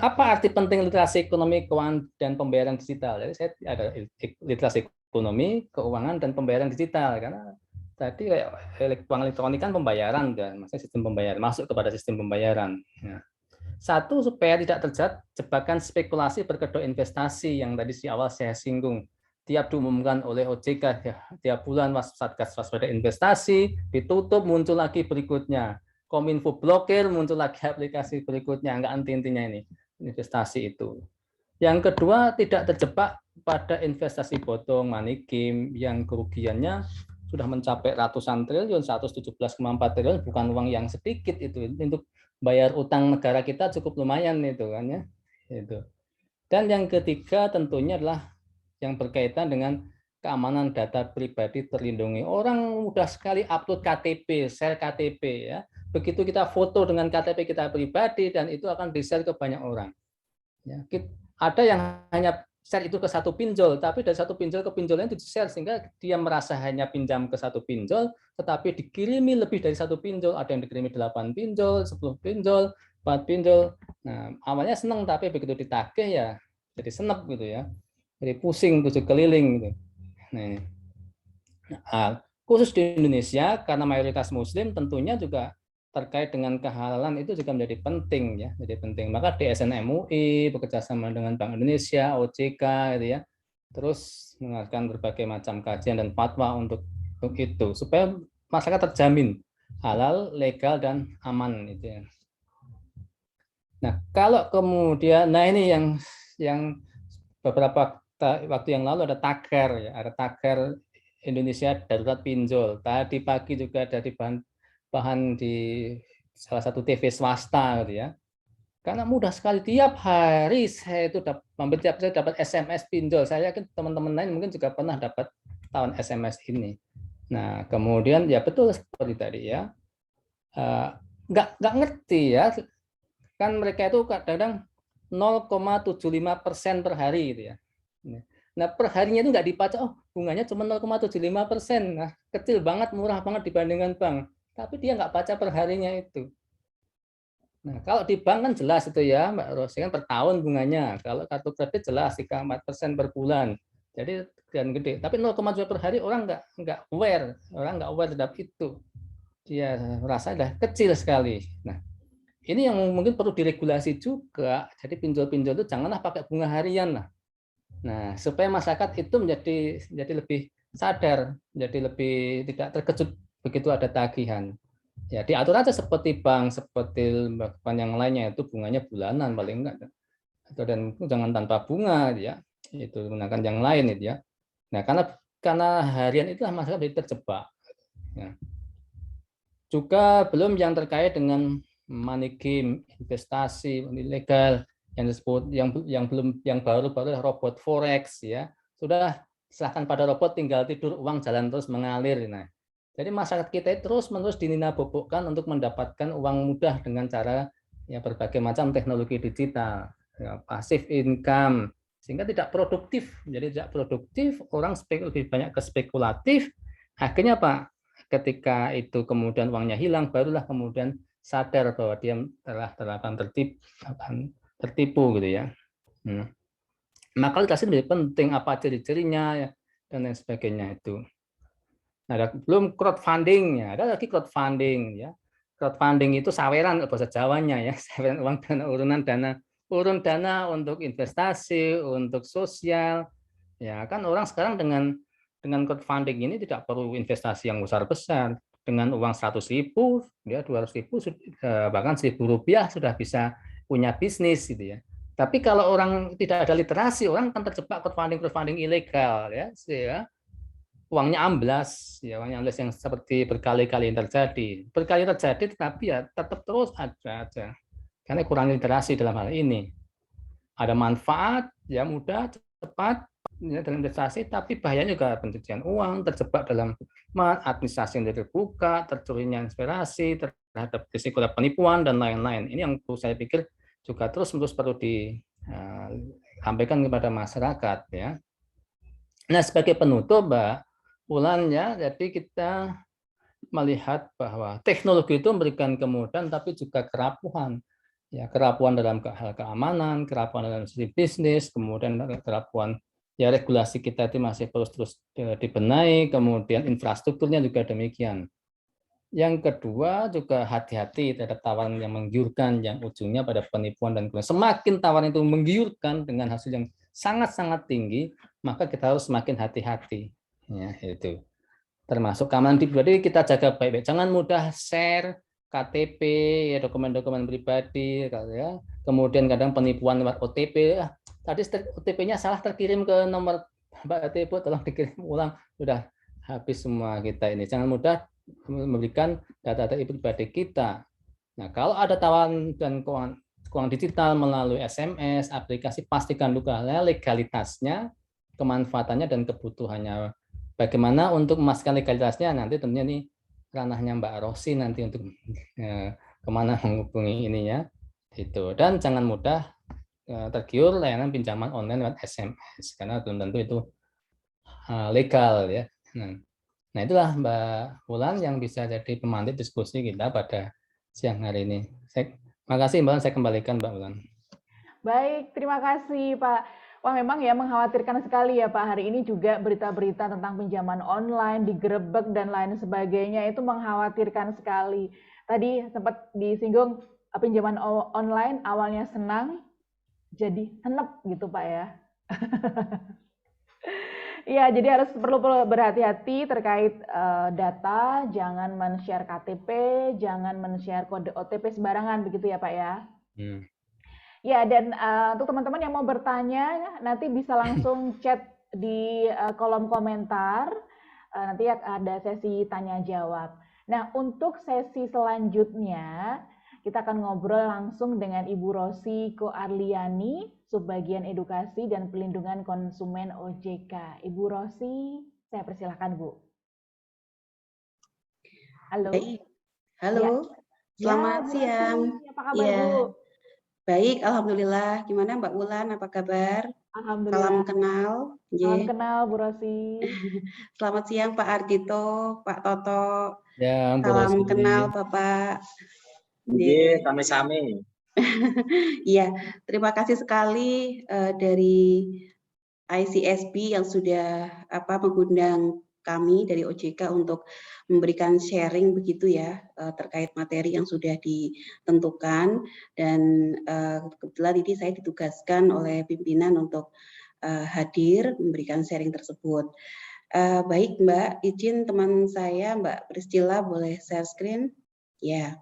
Speaker 3: apa arti penting literasi ekonomi, keuangan, dan pembayaran digital? Jadi saya ada literasi ekonomi, keuangan, dan pembayaran digital karena tadi uang elektronik kan pembayaran, dan maksudnya sistem pembayaran masuk kepada sistem pembayaran. Ya. Satu, supaya tidak terjebak jebakan spekulasi berkedok investasi yang tadi di awal saya singgung. Tiap diumumkan oleh OJK, ya, tiap bulan Satgas Waspada Investasi ditutup, muncul lagi berikutnya. Kominfo blokir, muncul lagi aplikasi berikutnya. Enggak intinya ini investasi itu. Yang kedua, tidak terjebak pada investasi bodong, money game yang kerugiannya sudah mencapai ratusan triliun, 117,4 triliun, bukan uang yang sedikit itu. Untuk bayar utang negara kita cukup lumayan itu kan ya. Itu. Dan yang ketiga tentunya adalah yang berkaitan dengan keamanan data pribadi terlindungi. Orang mudah sekali upload KTP, share KTP ya. Begitu kita foto dengan KTP kita pribadi dan itu akan di-share ke banyak orang. Ya, ada yang hanya share itu ke satu pinjol, tapi dari satu pinjol ke pinjol lain itu di-share sehingga dia merasa hanya pinjam ke satu pinjol, tetapi dikirimi lebih dari satu pinjol. Ada yang dikirimi 8 pinjol, 10 pinjol, 4 pinjol. Nah, awalnya senang, tapi begitu ditagih ya jadi senep gitu ya. Jadi pusing, 7 keliling gitu. Nah, khusus di Indonesia karena mayoritas Muslim tentunya juga terkait dengan kehalalan itu juga menjadi penting ya, jadi penting. Maka DSN MUI bekerja sama dengan Bank Indonesia, OJK gitu ya, terus mengadakan berbagai macam kajian dan fatwa untuk itu supaya masyarakat terjamin halal, legal dan aman itu ya. Nah, kalau kemudian ini yang beberapa waktu yang lalu ada tagar ya, ada tagar Indonesia darurat pinjol. Tadi pagi juga ada di bahan di salah satu TV swasta gitu ya. Karena mudah sekali tiap hari saya itu hampir tiap hari dapat SMS pinjol. Saya yakin teman-teman lain mungkin juga pernah dapat tahun SMS ini. Nah, kemudian ya betul seperti tadi ya. Nggak ngerti ya. Kan mereka itu kadang-kadang 0,75% per hari gitu ya. Nah, per harinya itu nggak dibaca, oh bunganya cuma 0,75%. Nah, kecil banget, murah banget dibandingkan bank. Tapi dia nggak baca per harinya itu. Nah, kalau di bank kan jelas itu ya, Mbak Rosi, kan per tahun bunganya. Kalau kartu kredit jelas 3-4% per bulan. Jadi dan gede. Tapi 0,2 per hari orang nggak aware, orang nggak aware terhadap itu. Dia merasa udah kecil sekali. Nah, ini yang mungkin perlu diregulasi juga. Jadi pinjol-pinjol itu janganlah pakai bunga harian lah. Nah, supaya masyarakat itu menjadi lebih sadar, jadi lebih tidak terkejut begitu ada tagihan. Ya, diatur aja seperti bank, seperti bank yang lainnya itu bunganya bulanan paling enggak. Dan jangan tanpa bunga ya. Itu gunakan yang lain itu ya. Nah, karena harian itulah masyarakat jadi terjebak. Ya. Juga belum yang terkait dengan money game, investasi ilegal yang disebut yang baru-baru robot forex ya. Sudah serahkan pada robot, tinggal tidur, uang jalan terus mengalir. Nah, jadi masyarakat kita terus-menerus dinina-bobokkan untuk mendapatkan uang mudah dengan cara ya berbagai macam teknologi digital, ya, passive income, sehingga tidak produktif. Jadi tidak produktif, orang lebih banyak ke spekulatif. Akhirnya Pak, ketika itu kemudian uangnya hilang, barulah kemudian sadar bahwa dia telah tertipu gitu ya. Maka literasi menjadi penting, apa ciri-cirinya ya, dan lain sebagainya itu. Nah, belum crowdfunding ya, ada lagi crowdfunding ya. Crowdfunding itu saweran bahasa Jawanya ya, saweran uang dana, urun dana untuk investasi, untuk sosial. Ya, kan orang sekarang dengan crowdfunding ini tidak perlu investasi yang besar-besar. Dengan uang 100.000, ya 200.000, bahkan Rp1.000 sudah bisa punya bisnis gitu ya. Tapi kalau orang tidak ada literasi, orang akan terjebak crowdfunding ilegal ya. Uangnya amblas, ya uangnya amblas yang seperti berkali-kali terjadi. Tetapi ya tetap terus ada aja. Karena kurang literasi dalam hal ini. Ada manfaat, ya mudah, cepat, ya, dalam investasi, tapi bahayanya juga pencucian uang, terjebak dalam administrasi yang terbuka, tercurinya inspirasi, terhadap risiko penipuan, dan lain-lain. Ini yang saya pikir juga terus-menerus perlu disampaikan kepada masyarakat. Ya. Nah, sebagai penutup, Mbak Ulan, ya, jadi kita melihat bahwa teknologi itu memberikan kemudahan, tapi juga kerapuhan. Ya, kerapuhan dalam hal keamanan, kerapuhan dalam sisi bisnis, kemudian kerapuhan ya regulasi kita itu masih terus dibenahi, kemudian infrastrukturnya juga demikian. Yang kedua juga hati-hati terhadap tawaran yang menggiurkan, yang ujungnya pada penipuan dan semakin tawaran itu menggiurkan dengan hasil yang sangat-sangat tinggi, maka kita harus semakin hati-hati. Ya, itu. Termasuk keamanan pribadi kita jaga baik-baik. Jangan mudah share KTP, ya dokumen-dokumen pribadi, ya. Kemudian kadang penipuan lewat OTP. Tadi OTP-nya salah terkirim ke nomor Mbak Tepo, tolong dikirim ulang. Sudah habis semua kita ini. Jangan mudah memberikan data-data pribadi kita. Nah, kalau ada tawaran dan keuangan digital melalui SMS, aplikasi, pastikan juga legalitasnya, kemanfaatannya, dan kebutuhannya. Bagaimana untuk memastikan legalitasnya? Nanti tentunya ini ranahnya Mbak Rosi nanti untuk kemana menghubungi ininya. Itu. Dan jangan mudah tergiur layanan pinjaman online lewat SMS, karena belum tentu itu legal ya. Nah, itulah Mbak Wulan yang bisa jadi pemantik diskusi kita pada siang hari ini. Makasih Mbak, saya kembalikan Mbak Wulan.
Speaker 1: Baik, terima kasih Pak. Wah, memang ya mengkhawatirkan sekali ya Pak. Hari ini juga berita-berita tentang pinjaman online, digerebek dan lain sebagainya, itu mengkhawatirkan sekali. Tadi sempat disinggung pinjaman online awalnya senang, jadi senep gitu Pak ya. Iya, jadi harus perlu berhati-hati terkait data, jangan men-share KTP, jangan men-share kode OTP sembarangan begitu ya Pak ya. Ya, dan untuk teman-teman yang mau bertanya, nanti bisa langsung chat di kolom komentar, nanti ada sesi tanya jawab. Nah, untuk sesi selanjutnya, kita akan ngobrol langsung dengan Ibu Rosi Koarliani, Subbagian Edukasi dan Pelindungan Konsumen OJK. Ibu Rosi, saya persilahkan Bu. Halo.
Speaker 4: Halo,
Speaker 1: Ya.
Speaker 4: selamat
Speaker 1: Bu
Speaker 4: siang.
Speaker 1: Rosi, apa kabar Bu?
Speaker 4: Baik, alhamdulillah. Gimana Mbak Wulan, apa kabar?
Speaker 1: Alhamdulillah.
Speaker 4: Salam kenal.
Speaker 1: Salam kenal Bu Rosi.
Speaker 4: Selamat siang Pak Ardito, Pak Toto.
Speaker 3: Ya, Bu
Speaker 4: Salam
Speaker 3: Rosi.
Speaker 4: kenal Bapak.
Speaker 2: Iya, sami-sami.
Speaker 4: Iya, terima kasih sekali dari ICSP yang sudah mengundang kami dari OJK untuk memberikan sharing begitu ya terkait materi yang sudah ditentukan, dan kebetulan ini saya ditugaskan oleh pimpinan untuk hadir memberikan sharing tersebut. Baik Mbak, izin teman saya Mbak Priscilla boleh share screen? Ya.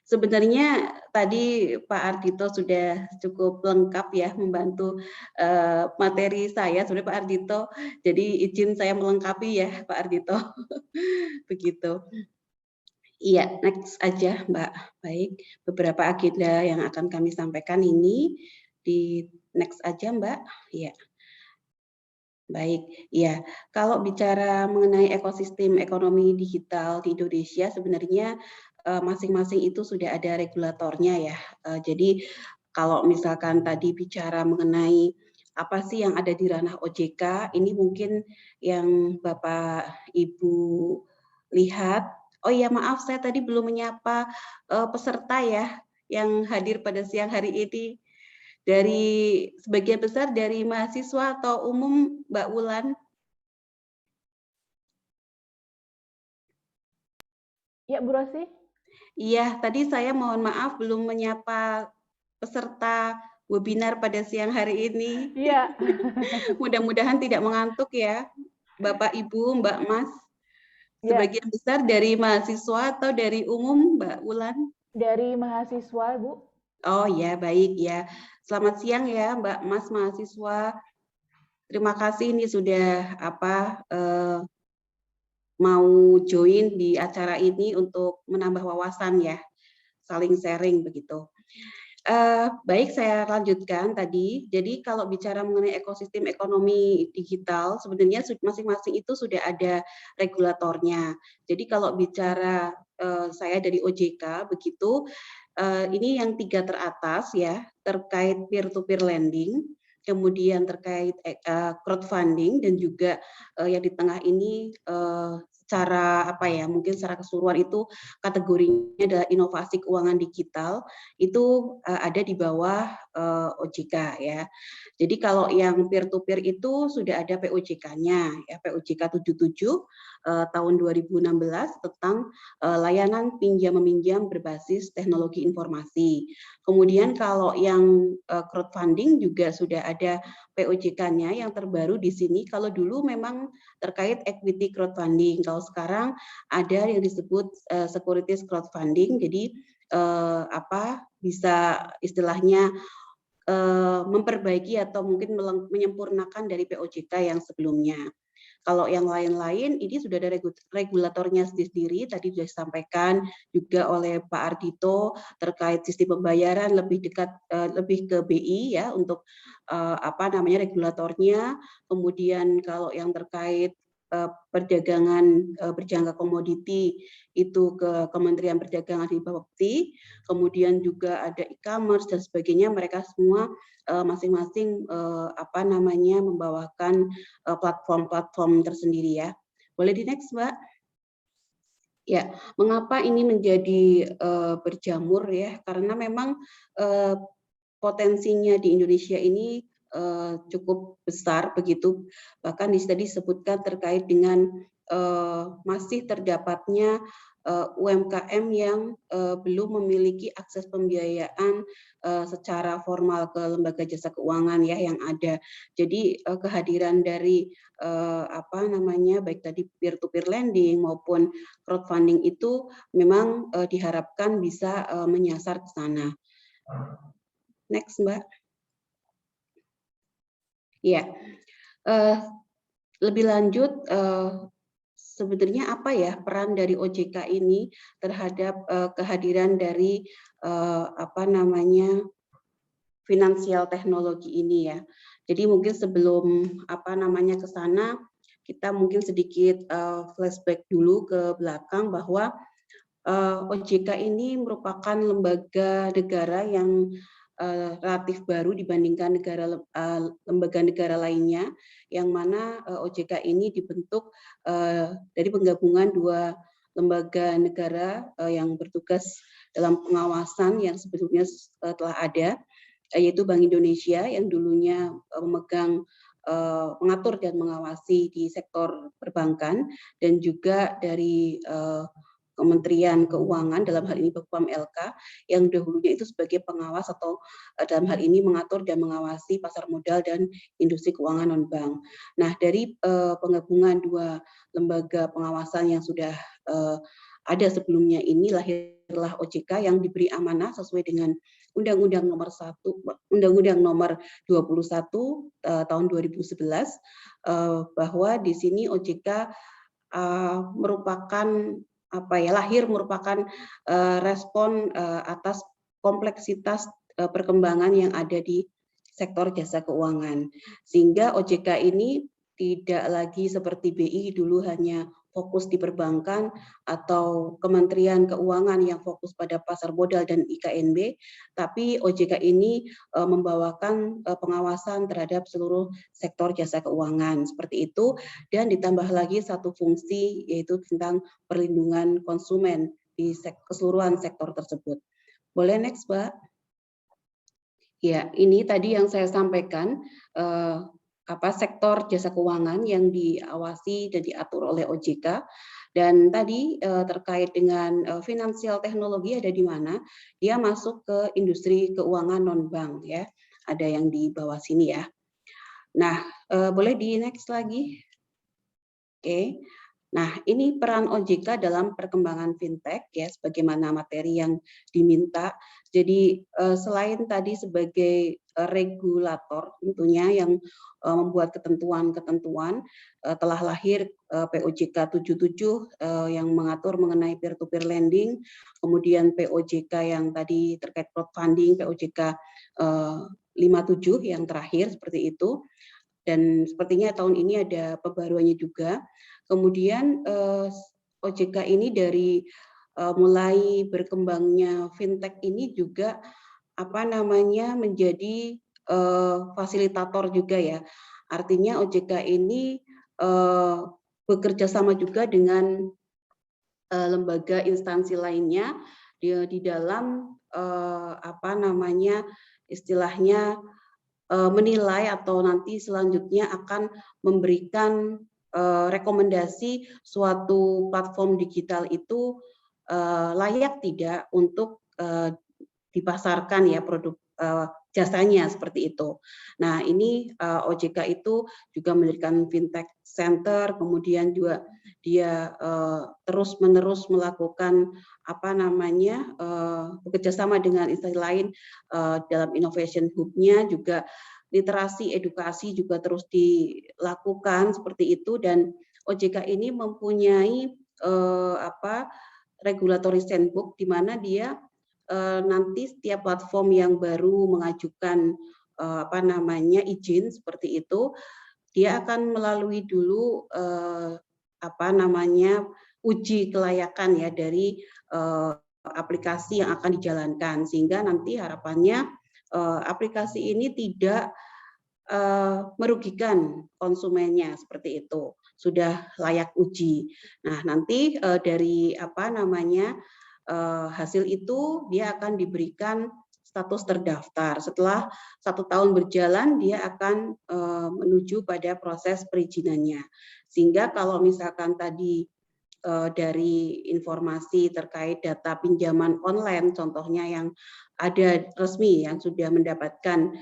Speaker 4: Sebenarnya tadi Pak Ardito sudah cukup lengkap ya membantu materi saya sebenarnya Pak Ardito. Jadi izin saya melengkapi ya Pak Ardito. Begitu. Iya, next aja Mbak. Baik, beberapa agenda yang akan kami sampaikan ini di next aja Mbak. Iya. Baik, ya. Kalau bicara mengenai ekosistem ekonomi digital di Indonesia, sebenarnya masing-masing itu sudah ada regulatornya ya. Jadi kalau misalkan tadi bicara mengenai apa sih yang ada di ranah OJK, ini mungkin yang Bapak Ibu lihat. Oh iya maaf, saya tadi belum menyapa peserta ya yang hadir pada siang hari ini. Dari sebagian besar dari mahasiswa atau umum Mbak Wulan?
Speaker 1: Ya Bu Rosi.
Speaker 4: Iya, tadi saya mohon maaf belum menyapa peserta webinar pada siang hari ini.
Speaker 1: Iya.
Speaker 4: Mudah-mudahan tidak mengantuk ya, Bapak Ibu, Mbak Mas.
Speaker 1: Ya.
Speaker 4: Sebagian besar dari mahasiswa atau dari umum Mbak Wulan?
Speaker 1: Dari mahasiswa Bu.
Speaker 4: Oh ya, baik ya. Selamat siang ya Mbak Mas mahasiswa. Terima kasih ini sudah mau join di acara ini untuk menambah wawasan ya, saling sharing begitu. Baik, saya lanjutkan tadi. Jadi kalau bicara mengenai ekosistem ekonomi digital, sebenarnya masing-masing itu sudah ada regulatornya. Jadi kalau bicara saya dari OJK begitu, ini yang 3 teratas ya, terkait peer-to-peer lending, kemudian terkait crowdfunding, dan juga yang di tengah ini secara mungkin secara keseluruhan itu kategorinya adalah inovasi keuangan digital, itu ada di bawah OJK ya. Jadi kalau yang peer-to-peer itu sudah ada POJK-nya ya, POJK 77 tahun 2016 tentang layanan pinjam meminjam berbasis teknologi informasi. Kemudian kalau yang crowdfunding juga sudah ada POJK-nya yang terbaru di sini. Kalau dulu memang terkait equity crowdfunding, kalau sekarang ada yang disebut securities crowdfunding. Jadi bisa istilahnya memperbaiki atau mungkin menyempurnakan dari POJK yang sebelumnya. Kalau yang lain-lain ini sudah ada regulatornya sendiri, tadi sudah disampaikan juga oleh Pak Ardhito terkait sistem pembayaran lebih dekat lebih ke BI ya untuk regulatornya. Kemudian kalau yang terkait perdagangan berjangka komoditi itu ke Kementerian Perdagangan di Bapepti, kemudian juga ada e-commerce dan sebagainya, mereka semua masing-masing membawakan platform-platform tersendiri ya. Boleh di next, Mbak? Ya, mengapa ini menjadi berjamur ya? Karena memang potensinya di Indonesia ini cukup besar begitu, bahkan tadi disebutkan terkait dengan masih terdapatnya UMKM yang belum memiliki akses pembiayaan secara formal ke lembaga jasa keuangan ya yang ada. Jadi kehadiran dari baik tadi peer-to-peer lending maupun crowdfunding itu memang diharapkan bisa menyasar ke sana. Next, Mbak. Ya, lebih lanjut sebenarnya apa ya peran dari OJK ini terhadap kehadiran dari finansial teknologi ini ya. Jadi mungkin sebelum ke sana kita mungkin sedikit flashback dulu ke belakang bahwa OJK ini merupakan lembaga negara yang relatif baru dibandingkan lembaga negara lainnya, yang mana OJK ini dibentuk dari penggabungan dua lembaga negara yang bertugas dalam pengawasan yang sebelumnya telah ada, yaitu Bank Indonesia yang dulunya mengatur dan mengawasi di sektor perbankan, dan juga dari Kementerian Keuangan dalam hal ini Bepom LK yang dahulunya itu sebagai pengawas atau dalam hal ini mengatur dan mengawasi pasar modal dan industri keuangan non bank. Nah, dari penggabungan dua lembaga pengawasan yang sudah ada sebelumnya ini lahirlah OJK yang diberi amanah sesuai dengan Undang-Undang Nomor 21 tahun 2011 bahwa di sini OJK lahir merupakan respon atas kompleksitas perkembangan yang ada di sektor jasa keuangan, sehingga OJK ini tidak lagi seperti BI dulu hanya fokus di perbankan atau Kementerian Keuangan yang fokus pada pasar modal dan IKNB, tapi OJK ini membawakan pengawasan terhadap seluruh sektor jasa keuangan seperti itu, dan ditambah lagi satu fungsi yaitu tentang perlindungan konsumen di keseluruhan sektor tersebut. Boleh next, Mbak? Ya, ini tadi yang saya sampaikan sektor jasa keuangan yang diawasi dan diatur oleh OJK. Dan tadi terkait dengan finansial teknologi ada di mana? Dia masuk ke industri keuangan non bank ya. Ada yang di bawah sini ya. Nah, boleh di next lagi. Oke. Nah, ini peran OJK dalam perkembangan fintech ya, sebagaimana materi yang diminta. Jadi selain tadi sebagai regulator tentunya yang membuat ketentuan-ketentuan, telah lahir POJK 77 yang mengatur mengenai peer-to-peer lending, kemudian POJK yang tadi terkait crowdfunding, POJK 57 yang terakhir seperti itu. Dan sepertinya tahun ini ada pembaruannya juga. Kemudian OJK ini dari mulai berkembangnya fintech ini juga menjadi fasilitator juga ya. Artinya OJK ini bekerja sama juga dengan lembaga instansi lainnya di dalam istilahnya menilai atau nanti selanjutnya akan memberikan rekomendasi suatu platform digital itu layak tidak untuk dipasarkan ya produk jasanya seperti itu. Nah, ini OJK itu juga mendirikan fintech center, kemudian juga dia terus-menerus melakukan bekerja sama dengan instansi lain dalam innovation hub-nya, juga literasi edukasi juga terus dilakukan seperti itu, dan OJK ini mempunyai regulatory sandbook di mana dia nanti setiap platform yang baru mengajukan izin seperti itu, dia akan melalui dulu uji kelayakan ya dari aplikasi yang akan dijalankan, sehingga nanti harapannya aplikasi ini tidak merugikan konsumennya seperti itu, sudah layak uji. Nah, nanti dari hasil itu dia akan diberikan status terdaftar. Setelah 1 tahun berjalan, dia akan menuju pada proses perizinannya. Sehingga kalau misalkan tadi dari informasi terkait data pinjaman online, contohnya yang ada resmi yang sudah mendapatkan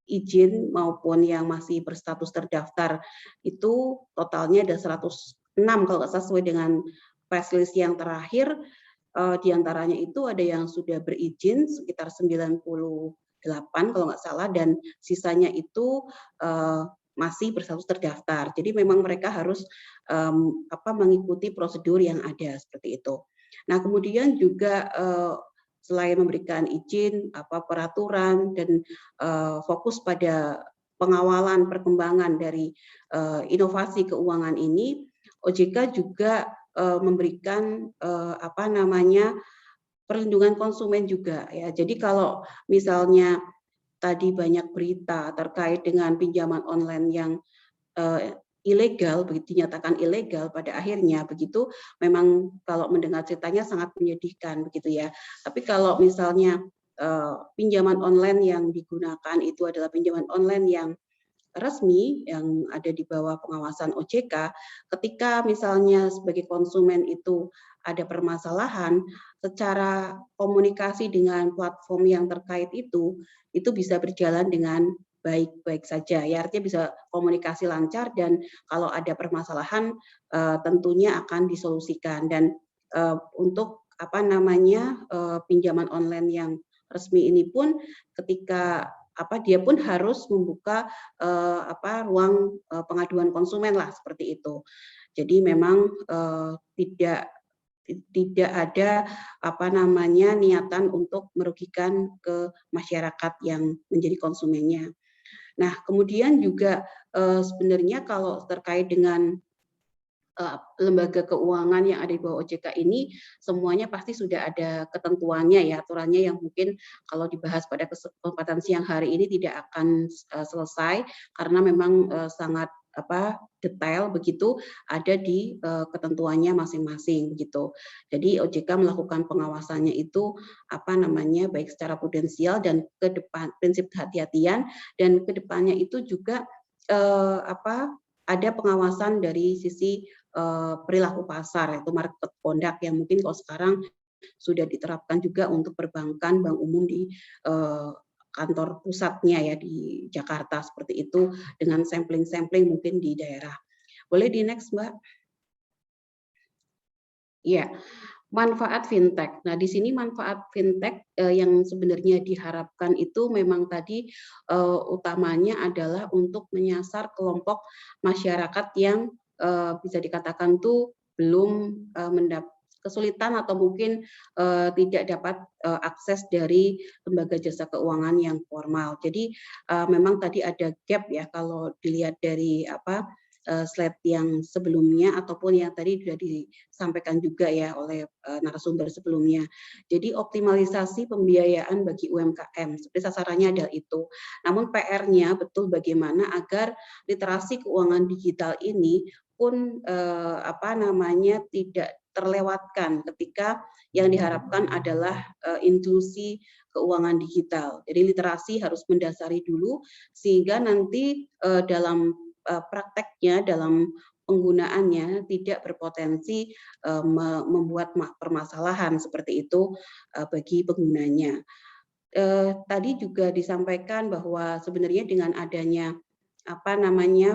Speaker 4: izin maupun yang masih berstatus terdaftar, itu totalnya ada 106 kalau nggak sesuai dengan press list yang terakhir. Diantaranya itu ada yang sudah berizin sekitar 98 kalau nggak salah, dan sisanya itu masih berstatus terdaftar. Jadi memang mereka harus mengikuti prosedur yang ada seperti itu. Nah, kemudian juga selain memberikan izin, peraturan dan fokus pada pengawalan perkembangan dari inovasi keuangan ini, OJK juga memberikan perlindungan konsumen juga ya. Jadi kalau misalnya tadi banyak berita terkait dengan pinjaman online yang ilegal, begitu dinyatakan ilegal pada akhirnya, begitu memang kalau mendengar ceritanya sangat menyedihkan begitu ya. Tapi kalau misalnya pinjaman online yang digunakan itu adalah pinjaman online yang resmi yang ada di bawah pengawasan OJK, ketika misalnya sebagai konsumen itu ada permasalahan, secara komunikasi dengan platform yang terkait itu bisa berjalan dengan baik-baik saja. Ya, artinya bisa komunikasi lancar, dan kalau ada permasalahan tentunya akan disolusikan. Dan untuk pinjaman online yang resmi ini pun ketika dia pun harus membuka ruang pengaduan konsumen lah seperti itu. Jadi memang tidak ada niatan untuk merugikan ke masyarakat yang menjadi konsumennya. Nah, kemudian juga sebenarnya kalau terkait dengan lembaga keuangan yang ada di bawah OJK ini, semuanya pasti sudah ada ketentuannya ya, aturannya yang mungkin kalau dibahas pada kesempatan siang hari ini tidak akan selesai karena memang sangat detail begitu, ada di ketentuannya masing-masing gitu. Jadi OJK melakukan pengawasannya itu baik secara prudensial dan ke depan prinsip kehati-hatian, dan ke depannya itu juga ada pengawasan dari sisi perilaku pasar, yaitu market conduct, yang mungkin kalau sekarang sudah diterapkan juga untuk perbankan, bank umum di kantor pusatnya ya di Jakarta seperti itu, dengan sampling-sampling mungkin di daerah. Boleh di next, Mbak? Ya, manfaat fintech. Nah, di sini manfaat fintech yang sebenarnya diharapkan itu memang tadi utamanya adalah untuk menyasar kelompok masyarakat yang bisa dikatakan tuh belum kesulitan atau mungkin tidak dapat akses dari lembaga jasa keuangan yang formal. Jadi memang tadi ada gap ya kalau dilihat dari slide yang sebelumnya ataupun yang tadi sudah disampaikan juga ya oleh narasumber sebelumnya. Jadi optimalisasi pembiayaan bagi UMKM, seperti sasarannya adalah itu. Namun PR-nya betul bagaimana agar literasi keuangan digital ini pun tidak terlewatkan ketika yang diharapkan adalah inklusi keuangan digital. Jadi literasi harus mendasari dulu sehingga nanti dalam prakteknya, dalam penggunaannya tidak berpotensi membuat permasalahan seperti itu bagi penggunanya. Tadi juga disampaikan bahwa sebenarnya dengan adanya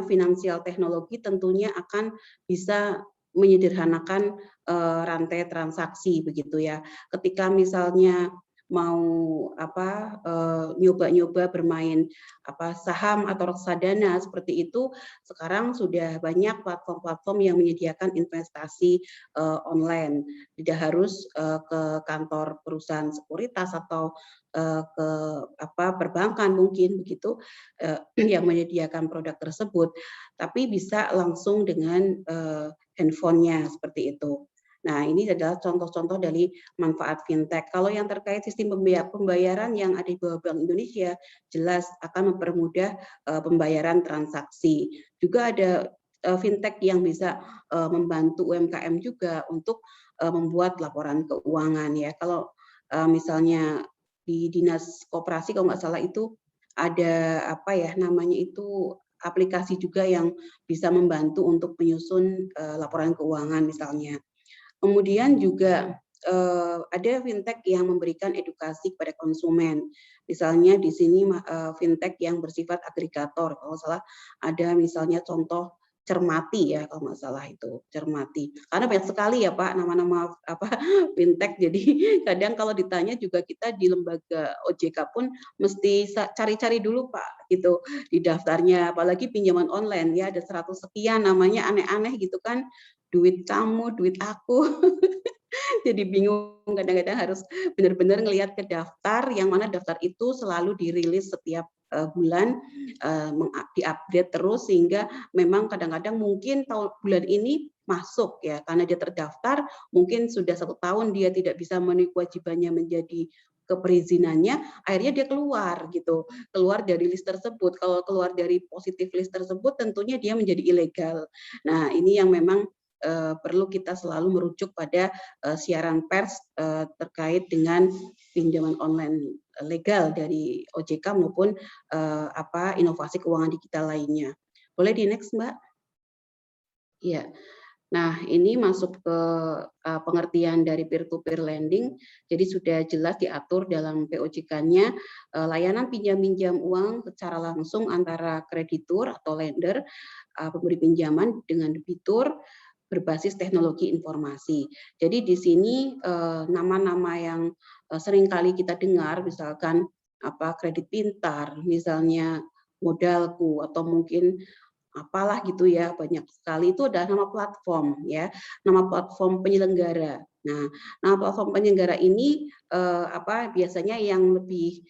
Speaker 4: finansial teknologi tentunya akan bisa menyederhanakan rantai transaksi begitu ya. Ketika misalnya mau nyoba-nyoba bermain saham atau reksadana seperti itu, sekarang sudah banyak platform-platform yang menyediakan investasi online. Tidak harus ke kantor perusahaan sekuritas atau ke perbankan mungkin begitu yang menyediakan produk tersebut, tapi bisa langsung dengan handphonenya seperti itu. Nah, ini adalah contoh-contoh dari manfaat fintech. Kalau yang terkait sistem pembayaran yang ada di bawah Bank Indonesia, jelas akan mempermudah pembayaran transaksi. Juga ada fintech yang bisa membantu UMKM juga untuk membuat laporan keuangan ya. Kalau misalnya di Dinas Koperasi kalau nggak salah itu ada namanya itu aplikasi juga yang bisa membantu untuk menyusun laporan keuangan misalnya. Kemudian juga ada fintech yang memberikan edukasi kepada konsumen. Misalnya di sini fintech yang bersifat agregator. Kalau salah ada misalnya contoh Cermati ya, kalau nggak salah itu Cermati. Karena banyak sekali ya Pak nama-nama fintech. Jadi kadang kalau ditanya juga kita di lembaga OJK pun mesti cari-cari dulu Pak gitu di daftarnya. Apalagi pinjaman online ya ada 100 sekian namanya aneh-aneh gitu kan. Duit kamu, duit aku. Jadi bingung kadang-kadang harus benar-benar ngelihat ke daftar yang mana daftar itu selalu dirilis setiap bulan, diupdate terus sehingga memang kadang-kadang mungkin bulan ini masuk ya karena dia terdaftar mungkin sudah 1 tahun dia tidak bisa memenuhi kewajibannya menjadi keperizinannya, akhirnya dia keluar gitu, keluar dari list tersebut. Kalau keluar dari positif list tersebut tentunya dia menjadi ilegal. Nah ini yang memang perlu kita selalu merujuk pada siaran pers terkait dengan pinjaman online legal dari OJK maupun inovasi keuangan digital lainnya. Boleh di next Mbak? Iya. Nah, ini masuk ke pengertian dari peer-to-peer lending. Jadi sudah jelas diatur dalam POJK-nya layanan pinjam-pinjam uang secara langsung antara kreditur atau lender, pemberi pinjaman dengan debitur berbasis teknologi informasi. Jadi di sini nama-nama yang seringkali kita dengar, misalkan kredit pintar, misalnya modalku, atau mungkin apalah gitu ya, banyak sekali itu adalah nama platform ya, nama platform penyelenggara. Nah, nama platform penyelenggara ini biasanya yang lebih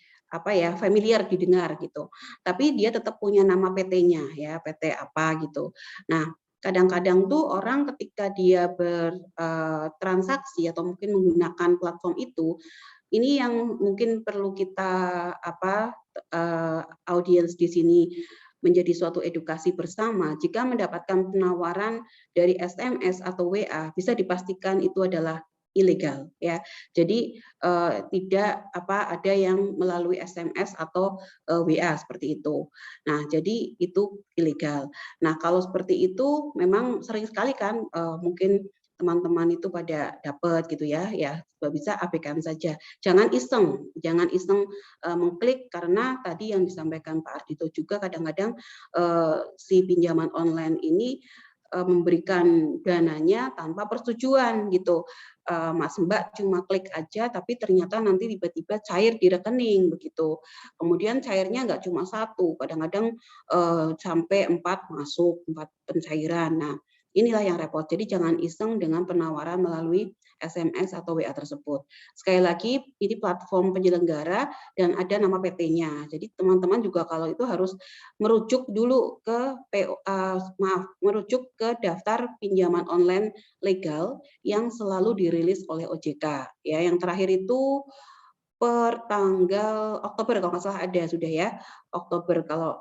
Speaker 4: familiar didengar gitu. Tapi dia tetap punya nama PT-nya ya, PT apa gitu. Nah, kadang-kadang tuh orang ketika dia bertransaksi atau mungkin menggunakan platform itu, ini yang mungkin perlu kita audiens di sini menjadi suatu edukasi bersama. Jika mendapatkan penawaran dari SMS atau WA, bisa dipastikan itu adalah ilegal ya. Jadi tidak ada yang melalui SMS atau WA seperti itu. Nah, jadi itu ilegal. Nah, kalau seperti itu memang sering sekali kan mungkin teman-teman itu pada dapat gitu ya, bisa abaikan saja. Jangan iseng mengklik karena tadi yang disampaikan Pak Ardhito juga kadang-kadang si pinjaman online ini memberikan dananya tanpa persetujuan gitu. Mas Mbak cuma klik aja tapi ternyata nanti tiba-tiba cair di rekening begitu. Kemudian cairnya nggak cuma 1, kadang-kadang sampai 4 masuk, 4 pencairan. Nah, inilah yang repot. Jadi jangan iseng dengan penawaran melalui SMS atau WA tersebut. Sekali lagi, ini platform penyelenggara dan ada nama PT-nya. Jadi teman-teman juga kalau itu harus merujuk dulu ke merujuk ke daftar pinjaman online legal yang selalu dirilis oleh OJK. Ya, yang terakhir itu per tanggal Oktober kalau nggak salah ada sudah ya. Oktober kalau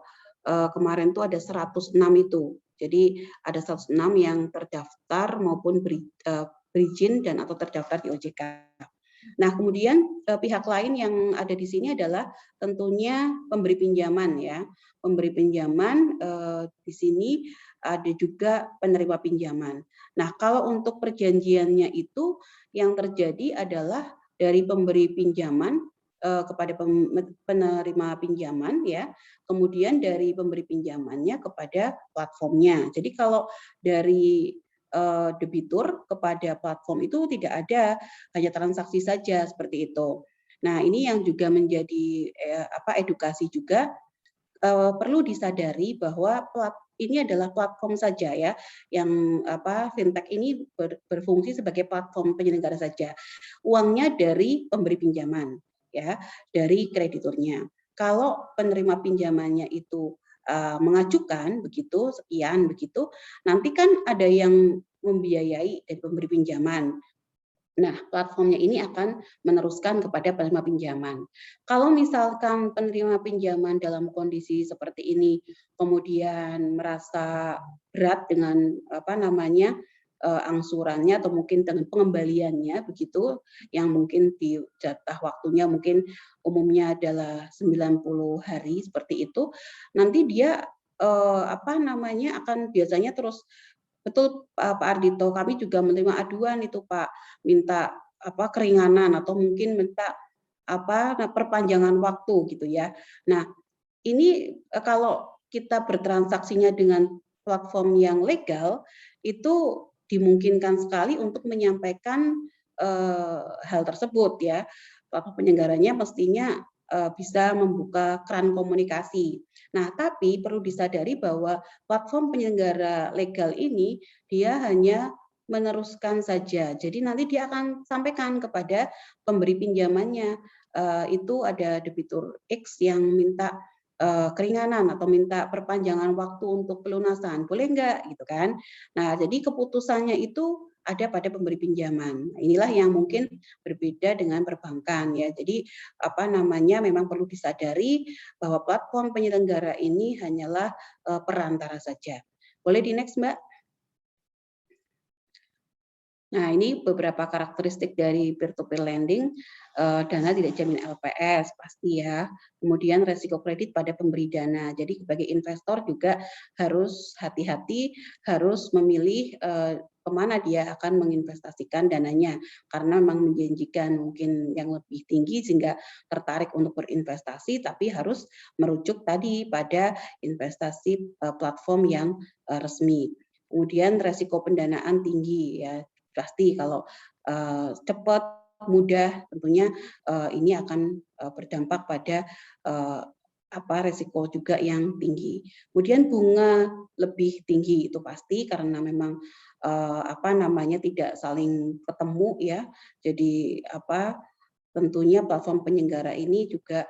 Speaker 4: kemarin tuh ada 106 itu. Jadi ada 106 yang terdaftar maupun berizin dan atau terdaftar di OJK. Nah, kemudian pihak lain yang ada di sini adalah tentunya pemberi pinjaman ya. Pemberi pinjaman di sini ada juga penerima pinjaman. Nah, kalau untuk perjanjiannya itu yang terjadi adalah dari pemberi pinjaman kepada penerima pinjaman ya, kemudian dari pemberi pinjamannya kepada platformnya. Jadi kalau dari debitur kepada platform itu tidak ada, hanya transaksi saja seperti itu. Nah, ini yang juga menjadi edukasi juga, perlu disadari bahwa ini adalah platform saja ya, yang fintech ini berfungsi sebagai platform penyelenggara saja. Uangnya dari pemberi pinjaman, ya, dari krediturnya. Kalau penerima pinjamannya itu mengajukan begitu sekian begitu, nanti kan ada yang membiayai dari pemberi pinjaman. Nah, platformnya ini akan meneruskan kepada penerima pinjaman. Kalau misalkan penerima pinjaman dalam kondisi seperti ini, kemudian merasa berat dengan angsurannya atau mungkin dengan pengembaliannya begitu, yang mungkin di jatah waktunya mungkin umumnya adalah 90 hari seperti itu, nanti dia akan biasanya terus. Betul Pak Ardhito, kami juga menerima aduan itu Pak, minta keringanan atau mungkin minta perpanjangan waktu gitu ya. Nah, ini kalau kita bertransaksinya dengan platform yang legal, itu dimungkinkan sekali untuk menyampaikan hal tersebut ya. Platform penyelenggaranya mestinya bisa membuka keran komunikasi. Nah, tapi perlu disadari bahwa platform penyelenggara legal ini dia hanya meneruskan saja. Jadi nanti dia akan sampaikan kepada pemberi pinjamannya, itu ada debitur X yang minta keringanan atau minta perpanjangan waktu untuk pelunasan, boleh nggak gitu kan? Nah, jadi keputusannya itu ada pada pemberi pinjaman. Inilah yang mungkin berbeda dengan perbankan ya. Jadi memang perlu disadari bahwa platform penyelenggara ini hanyalah perantara saja. Boleh di next Mbak? Nah, ini beberapa karakteristik dari peer-to-peer lending. Dana tidak jamin LPS, pasti ya. Kemudian resiko kredit pada pemberi dana. Jadi sebagai investor juga harus hati-hati, harus memilih kemana dia akan menginvestasikan dananya. Karena memang menjanjikan mungkin yang lebih tinggi sehingga tertarik untuk berinvestasi, tapi harus merujuk tadi pada investasi platform yang resmi. Kemudian resiko pendanaan tinggi ya. Pasti kalau cepat, mudah, tentunya ini akan berdampak pada resiko juga yang tinggi. Kemudian bunga lebih tinggi itu pasti karena memang tidak saling ketemu ya. Jadi tentunya platform penyelenggara ini juga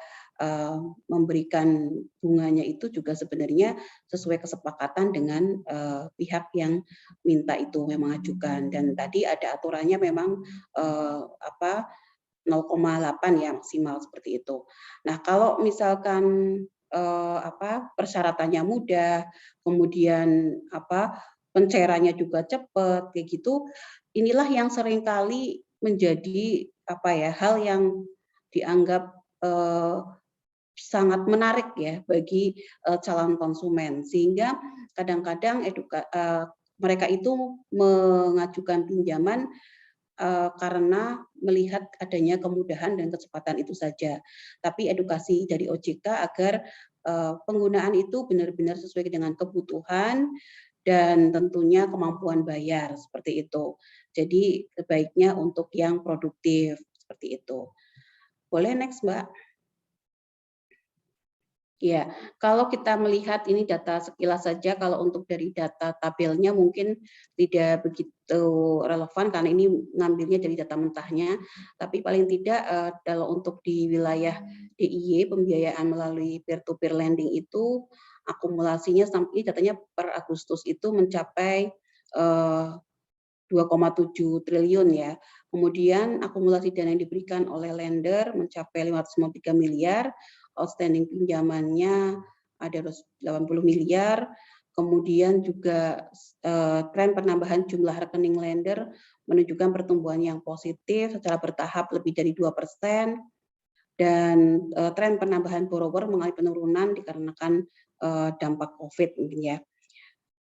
Speaker 4: memberikan bunganya itu juga sebenarnya sesuai kesepakatan dengan pihak yang minta itu mengajukan, dan tadi ada aturannya memang 0,8 ya maksimal seperti itu. Nah, kalau misalkan persyaratannya mudah, kemudian pencairannya juga cepat kayak gitu, inilah yang seringkali menjadi hal yang dianggap sangat menarik ya bagi calon konsumen, sehingga kadang-kadang mereka itu mengajukan pinjaman karena melihat adanya kemudahan dan kecepatan itu saja. Tapi edukasi dari OJK agar penggunaan itu benar-benar sesuai dengan kebutuhan dan tentunya kemampuan bayar seperti itu. Jadi sebaiknya untuk yang produktif seperti itu. Boleh next Mbak? Ya, kalau kita melihat ini data sekilas saja, kalau untuk dari data tabelnya mungkin tidak begitu relevan karena ini ngambilnya dari data mentahnya, tapi paling tidak kalau untuk di wilayah DIY pembiayaan melalui peer-to-peer lending itu akumulasinya sampai datanya per Agustus itu mencapai 2,7 triliun ya. Kemudian akumulasi dana yang diberikan oleh lender mencapai 593 miliar, outstanding pinjamannya ada 80 miliar, kemudian juga tren penambahan jumlah rekening lender menunjukkan pertumbuhan yang positif secara bertahap lebih dari 2%, dan tren penambahan borrower mengalami penurunan dikarenakan dampak COVID mungkin ya.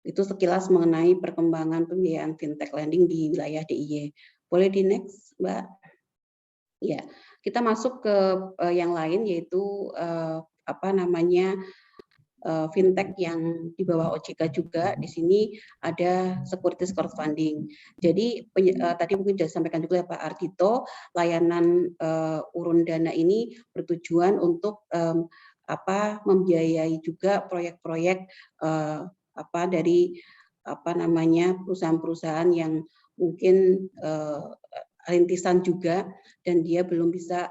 Speaker 4: Itu sekilas mengenai perkembangan pembiayaan fintech lending di wilayah DIY. Boleh di next, Mbak? Ya, kita masuk ke yang lain yaitu fintech yang di bawah OJK juga. Di sini ada securities crowdfunding. Jadi tadi mungkin sudah disampaikan juga ya Pak Ardhito, layanan urun dana ini bertujuan untuk membiayai juga proyek-proyek dari perusahaan-perusahaan yang mungkin rintisan juga dan dia belum bisa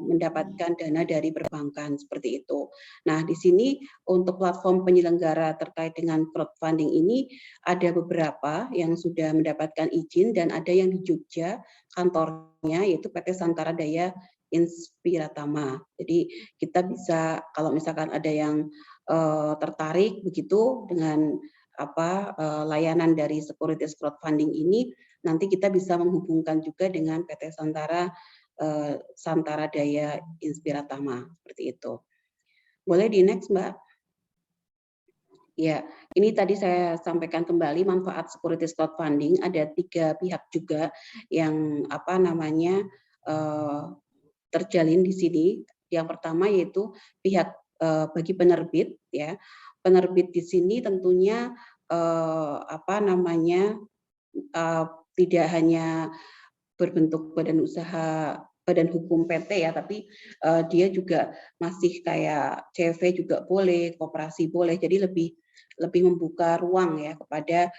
Speaker 4: mendapatkan dana dari perbankan seperti itu. Nah, di sini untuk platform penyelenggara terkait dengan crowdfunding ini ada beberapa yang sudah mendapatkan izin dan ada yang di Jogja kantornya yaitu PT Santara Daya Inspiratama. Jadi kita bisa kalau misalkan ada yang tertarik begitu dengan layanan dari securities crowdfunding ini, nanti kita bisa menghubungkan juga dengan PT Santara Daya Inspiratama seperti itu. Boleh di next Mbak? Ya, ini tadi saya sampaikan kembali manfaat securities crowdfunding. Ada 3 pihak juga yang terjalin di sini. Yang pertama yaitu pihak bagi penerbit ya. Penerbit di sini tentunya tidak hanya berbentuk badan usaha, badan hukum PT ya, tapi dia juga masih kayak CV juga boleh, koperasi boleh, jadi lebih membuka ruang ya kepada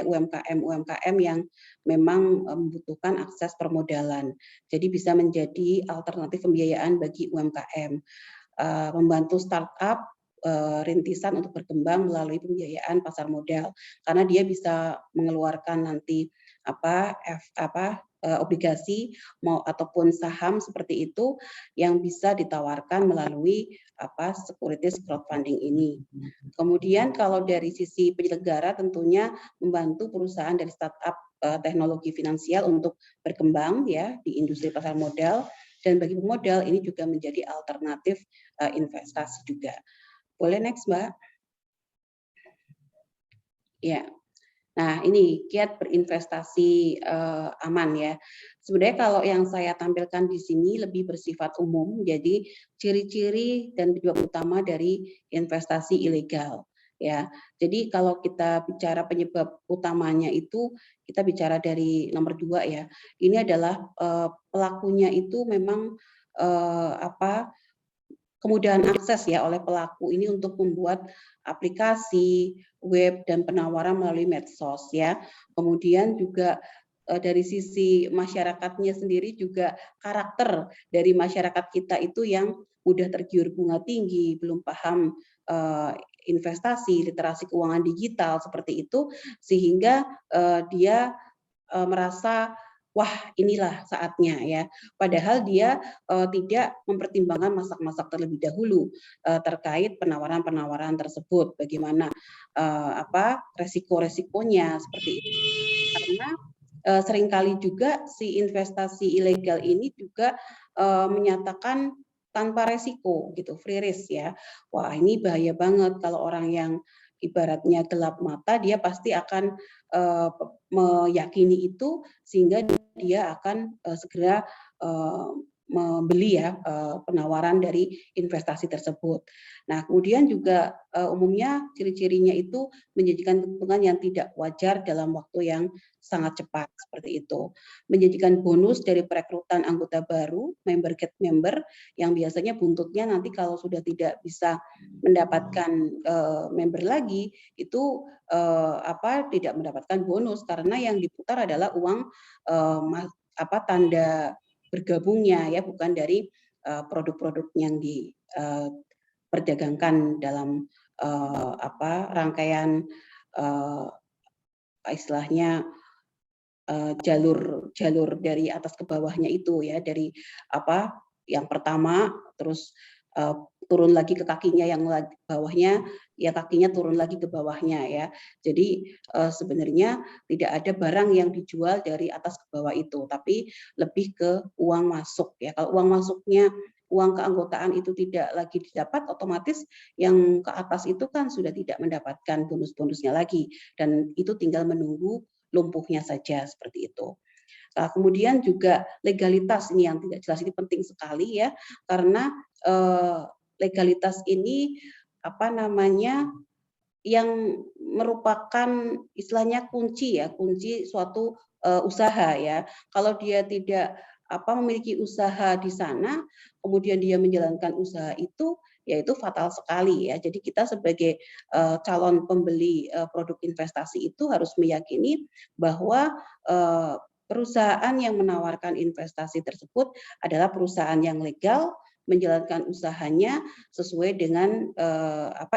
Speaker 4: UMKM yang memang membutuhkan akses permodalan. Jadi bisa menjadi alternatif pembiayaan bagi UMKM, membantu startup rintisan untuk berkembang melalui pembiayaan pasar modal, karena dia bisa mengeluarkan nanti obligasi ataupun saham seperti itu yang bisa ditawarkan melalui securities crowdfunding ini. Kemudian kalau dari sisi penyelenggara tentunya membantu perusahaan dari startup teknologi finansial untuk berkembang ya di industri pasar modal, dan bagi pemodal ini juga menjadi alternatif investasi juga. Boleh next Mbak? Ya. Nah, ini kiat berinvestasi aman ya. Sebenarnya kalau yang saya tampilkan di sini lebih bersifat umum, jadi ciri-ciri dan penyebab utama dari investasi ilegal. Ya, jadi kalau kita bicara penyebab utamanya itu, kita bicara dari nomor 2 ya. Ini adalah pelakunya itu memang kemudahan akses ya oleh pelaku ini untuk membuat aplikasi, web, dan penawaran melalui medsos ya. Kemudian juga dari sisi masyarakatnya sendiri juga karakter dari masyarakat kita itu yang mudah tergiur bunga tinggi, belum paham investasi, literasi keuangan digital seperti itu, sehingga dia merasa wah inilah saatnya ya. Padahal dia tidak mempertimbangkan masak-masak terlebih dahulu terkait penawaran-penawaran tersebut. Bagaimana resiko-resikonya seperti itu. Karena seringkali juga si investasi ilegal ini juga menyatakan tanpa resiko gitu, free risk ya. Wah ini bahaya banget kalau orang yang ibaratnya gelap mata, dia pasti akan meyakini itu sehingga dia akan segera membeli ya penawaran dari investasi tersebut. Nah, kemudian juga umumnya ciri-cirinya itu menjanjikan keuntungan yang tidak wajar dalam waktu yang sangat cepat seperti itu. Menjanjikan bonus dari perekrutan anggota baru, member get member, yang biasanya buntutnya nanti kalau sudah tidak bisa mendapatkan member lagi itu tidak mendapatkan bonus karena yang diputar adalah uang tanda bergabungnya ya, bukan dari produk-produk yang diperdagangkan dalam rangkaian istilahnya jalur dari atas ke bawahnya itu ya, dari yang pertama terus turun lagi ke kakinya yang bawahnya, ya kakinya turun lagi ke bawahnya ya. Jadi sebenarnya tidak ada barang yang dijual dari atas ke bawah itu, tapi lebih ke uang masuk ya. Kalau uang masuknya, uang keanggotaan itu tidak lagi didapat, otomatis yang ke atas itu kan sudah tidak mendapatkan bonus-bonusnya lagi, dan itu tinggal menunggu lumpuhnya saja seperti itu. Kemudian juga legalitas ini yang tidak jelas, ini penting sekali ya, karena legalitas ini apa namanya yang merupakan istilahnya kunci ya, kunci suatu usaha ya. Kalau dia tidak memiliki usaha di sana, kemudian dia menjalankan usaha itu, ya itu fatal sekali ya. Jadi kita sebagai calon pembeli produk investasi itu harus meyakini bahwa perusahaan yang menawarkan investasi tersebut adalah perusahaan yang legal, menjalankan usahanya sesuai dengan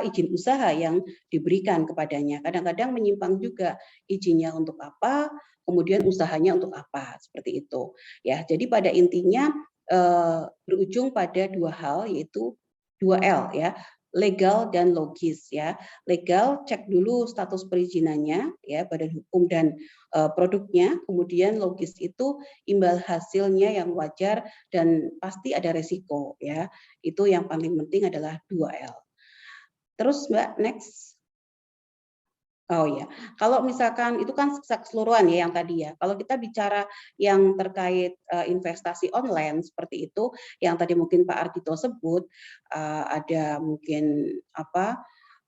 Speaker 4: izin usaha yang diberikan kepadanya. Kadang-kadang menyimpang juga izinnya untuk apa, kemudian usahanya untuk apa, seperti itu. Ya, jadi pada intinya berujung pada dua hal, yaitu 2L ya, legal dan logis ya. Legal, cek dulu status perizinannya ya, badan hukum dan produknya. Kemudian logis itu imbal hasilnya yang wajar dan pasti ada resiko ya. Itu yang paling penting adalah 2L. Terus Mbak, next. Oh ya, kalau misalkan itu kan keseluruhan ya yang tadi ya. Kalau kita bicara yang terkait investasi online seperti itu, yang tadi mungkin Pak Ardhito sebut, ada mungkin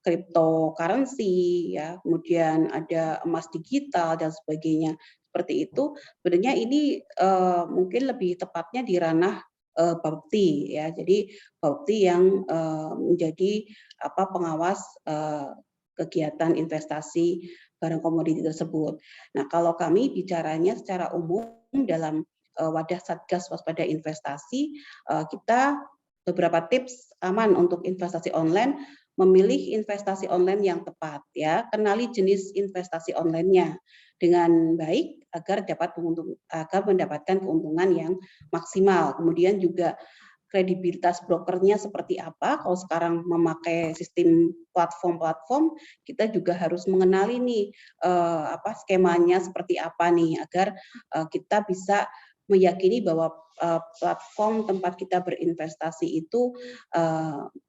Speaker 4: cryptocurrency ya, kemudian ada emas digital dan sebagainya. Seperti itu, sebenarnya ini mungkin lebih tepatnya di ranah Bapepti ya. Jadi Bapepti yang menjadi pengawas kegiatan investasi barang komoditi tersebut. Nah, kalau kami bicaranya secara umum dalam wadah Satgas Waspada Investasi, kita beberapa tips aman untuk investasi online, memilih investasi online yang tepat ya, kenali jenis investasi online-nya dengan baik agar mendapatkan keuntungan yang maksimal. Kemudian juga kredibilitas brokernya seperti apa. Kalau sekarang memakai sistem platform-platform, kita juga harus mengenali nih skemanya seperti apa nih, agar kita bisa meyakini bahwa platform tempat kita berinvestasi itu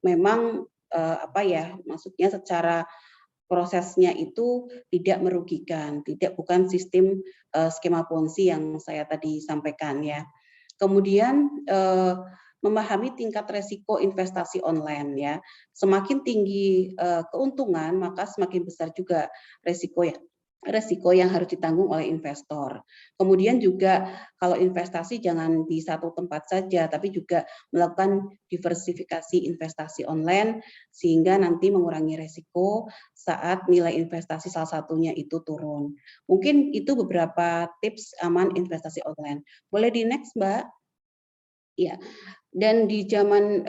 Speaker 4: memang maksudnya secara prosesnya itu tidak merugikan, bukan sistem skema Ponzi yang saya tadi sampaikan ya. Kemudian memahami tingkat resiko investasi online ya. Semakin tinggi keuntungan, maka semakin besar juga resiko yang harus ditanggung oleh investor. Kemudian juga kalau investasi jangan di satu tempat saja, tapi juga melakukan diversifikasi investasi online sehingga nanti mengurangi resiko saat nilai investasi salah satunya itu turun. Mungkin itu beberapa tips aman investasi online. Boleh di next, Mbak? Ya, dan di zaman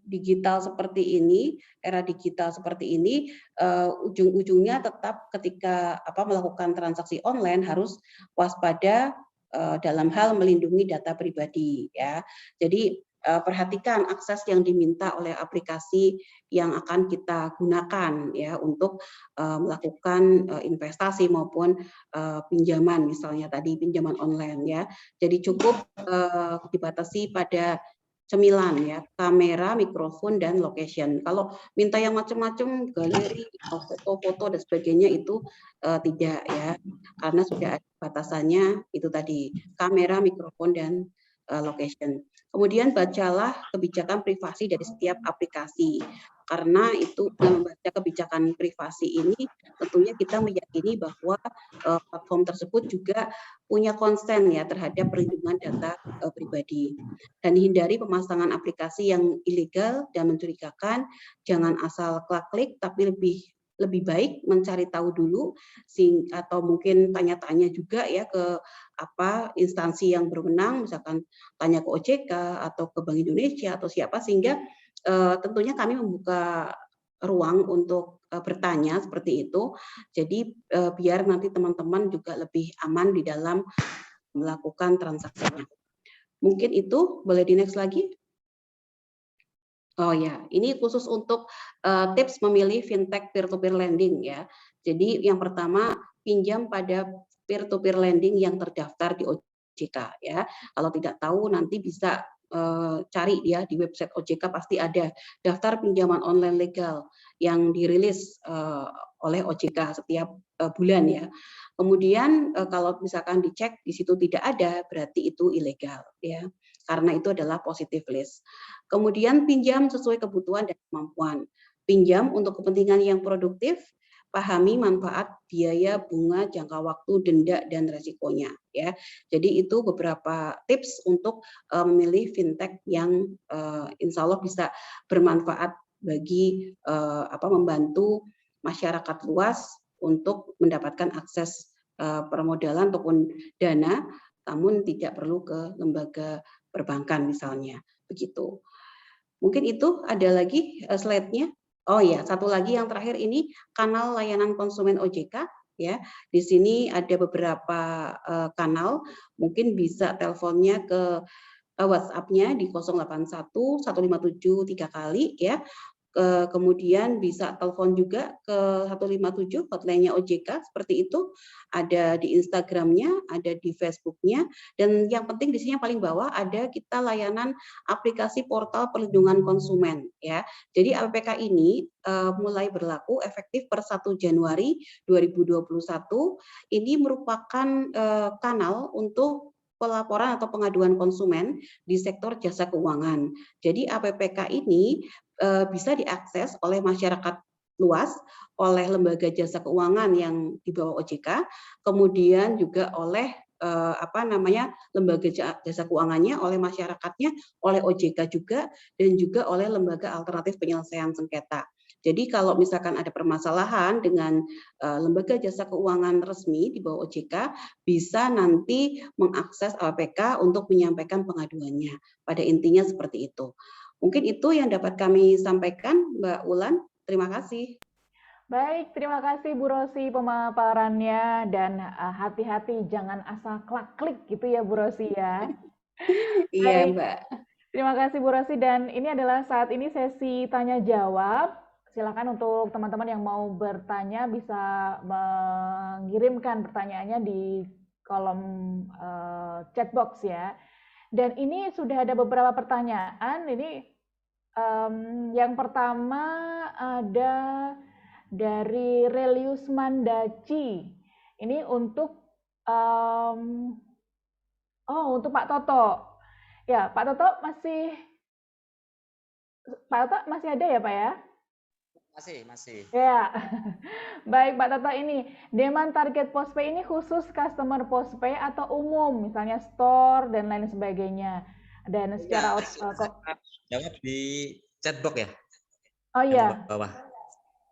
Speaker 4: digital seperti ini, era digital seperti ini, ujung-ujungnya tetap ketika melakukan transaksi online harus waspada dalam hal melindungi data pribadi ya. Jadi perhatikan akses yang diminta oleh aplikasi yang akan kita gunakan ya untuk melakukan investasi maupun pinjaman, misalnya tadi pinjaman online ya. Jadi cukup dibatasi pada cemilan ya, kamera, mikrofon, dan location. Kalau minta yang macam-macam, galeri, foto-foto dan sebagainya itu tidak ya, karena sudah ada batasannya itu tadi, kamera, mikrofon, dan location. Kemudian bacalah kebijakan privasi dari setiap aplikasi, karena itu dengan membaca kebijakan privasi ini tentunya kita meyakini bahwa platform tersebut juga punya konsen ya terhadap perlindungan data pribadi. Dan hindari pemasangan aplikasi yang ilegal dan mencurigakan, jangan asal klik tapi lebih baik mencari tahu dulu atau mungkin tanya-tanya juga ya ke instansi yang berwenang, misalkan tanya ke OJK atau ke Bank Indonesia atau siapa, sehingga tentunya kami membuka ruang untuk bertanya seperti itu. Jadi biar nanti teman-teman juga lebih aman di dalam melakukan transaksinya. Mungkin itu, boleh di next lagi. Oh ya, ini khusus untuk tips memilih fintech peer-to-peer lending ya. Jadi yang pertama, pinjam pada peer-to-peer lending yang terdaftar di OJK ya. Kalau tidak tahu nanti bisa cari ya di website OJK, pasti ada daftar pinjaman online legal yang dirilis oleh OJK setiap bulan ya. Kemudian kalau misalkan dicek di situ tidak ada, berarti itu ilegal ya. karena itu adalah positive list. Kemudian pinjam sesuai kebutuhan dan kemampuan. Pinjam untuk kepentingan yang produktif, pahami manfaat, biaya, bunga, jangka waktu, denda, dan resikonya. Ya, jadi itu beberapa tips untuk memilih fintech yang insya Allah bisa bermanfaat bagi membantu masyarakat luas untuk mendapatkan akses permodalan ataupun dana, namun tidak perlu ke lembaga perbankan misalnya. Begitu. Mungkin itu ada lagi slide-nya. Oh ya, satu lagi yang terakhir ini kanal layanan konsumen OJK ya. Di sini ada beberapa kanal, mungkin bisa teleponnya ke WhatsApp-nya di 081 157 3 kali ya. Kemudian bisa telepon juga ke 157 hotline-nya OJK seperti itu, ada di Instagram-nya, ada di Facebook-nya, dan yang penting di sini yang paling bawah ada kita layanan aplikasi portal perlindungan konsumen ya. Jadi APK ini mulai berlaku efektif per 1 Januari 2021. Ini merupakan kanal untuk pelaporan atau pengaduan konsumen di sektor jasa keuangan. Jadi APK ini bisa diakses oleh masyarakat luas, oleh lembaga jasa keuangan yang di bawah OJK, kemudian juga oleh lembaga jasa keuangannya, oleh masyarakatnya, oleh OJK juga, dan juga oleh lembaga alternatif penyelesaian sengketa. Jadi kalau misalkan ada permasalahan dengan lembaga jasa keuangan resmi di bawah OJK, bisa nanti mengakses APK untuk menyampaikan pengaduannya. Pada intinya seperti itu. Mungkin itu yang dapat kami sampaikan, Mbak Ulan. Terima kasih.
Speaker 1: Baik, terima kasih Bu Rosi pemaparannya, dan hati-hati jangan asal klik gitu ya Bu Rosi ya.
Speaker 4: Iya,
Speaker 1: Baik,
Speaker 4: Mbak.
Speaker 1: terima kasih Bu Rosi, dan ini adalah saat ini sesi tanya jawab. Silakan untuk teman-teman yang mau bertanya bisa mengirimkan pertanyaannya di kolom chat box ya. Dan ini sudah ada beberapa pertanyaan. Ini yang pertama ada dari Relius Mandaci. Ini untuk untuk Pak Toto. Ya, Pak Toto masih ada ya, Pak ya?
Speaker 2: Masih.
Speaker 1: Ya. Baik, Pak Toto, ini demand target postpay ini khusus customer postpay atau umum, misalnya store dan lain sebagainya. Dan secara
Speaker 2: jawab di chatbox ya.
Speaker 1: Oh iya.
Speaker 2: Bawah.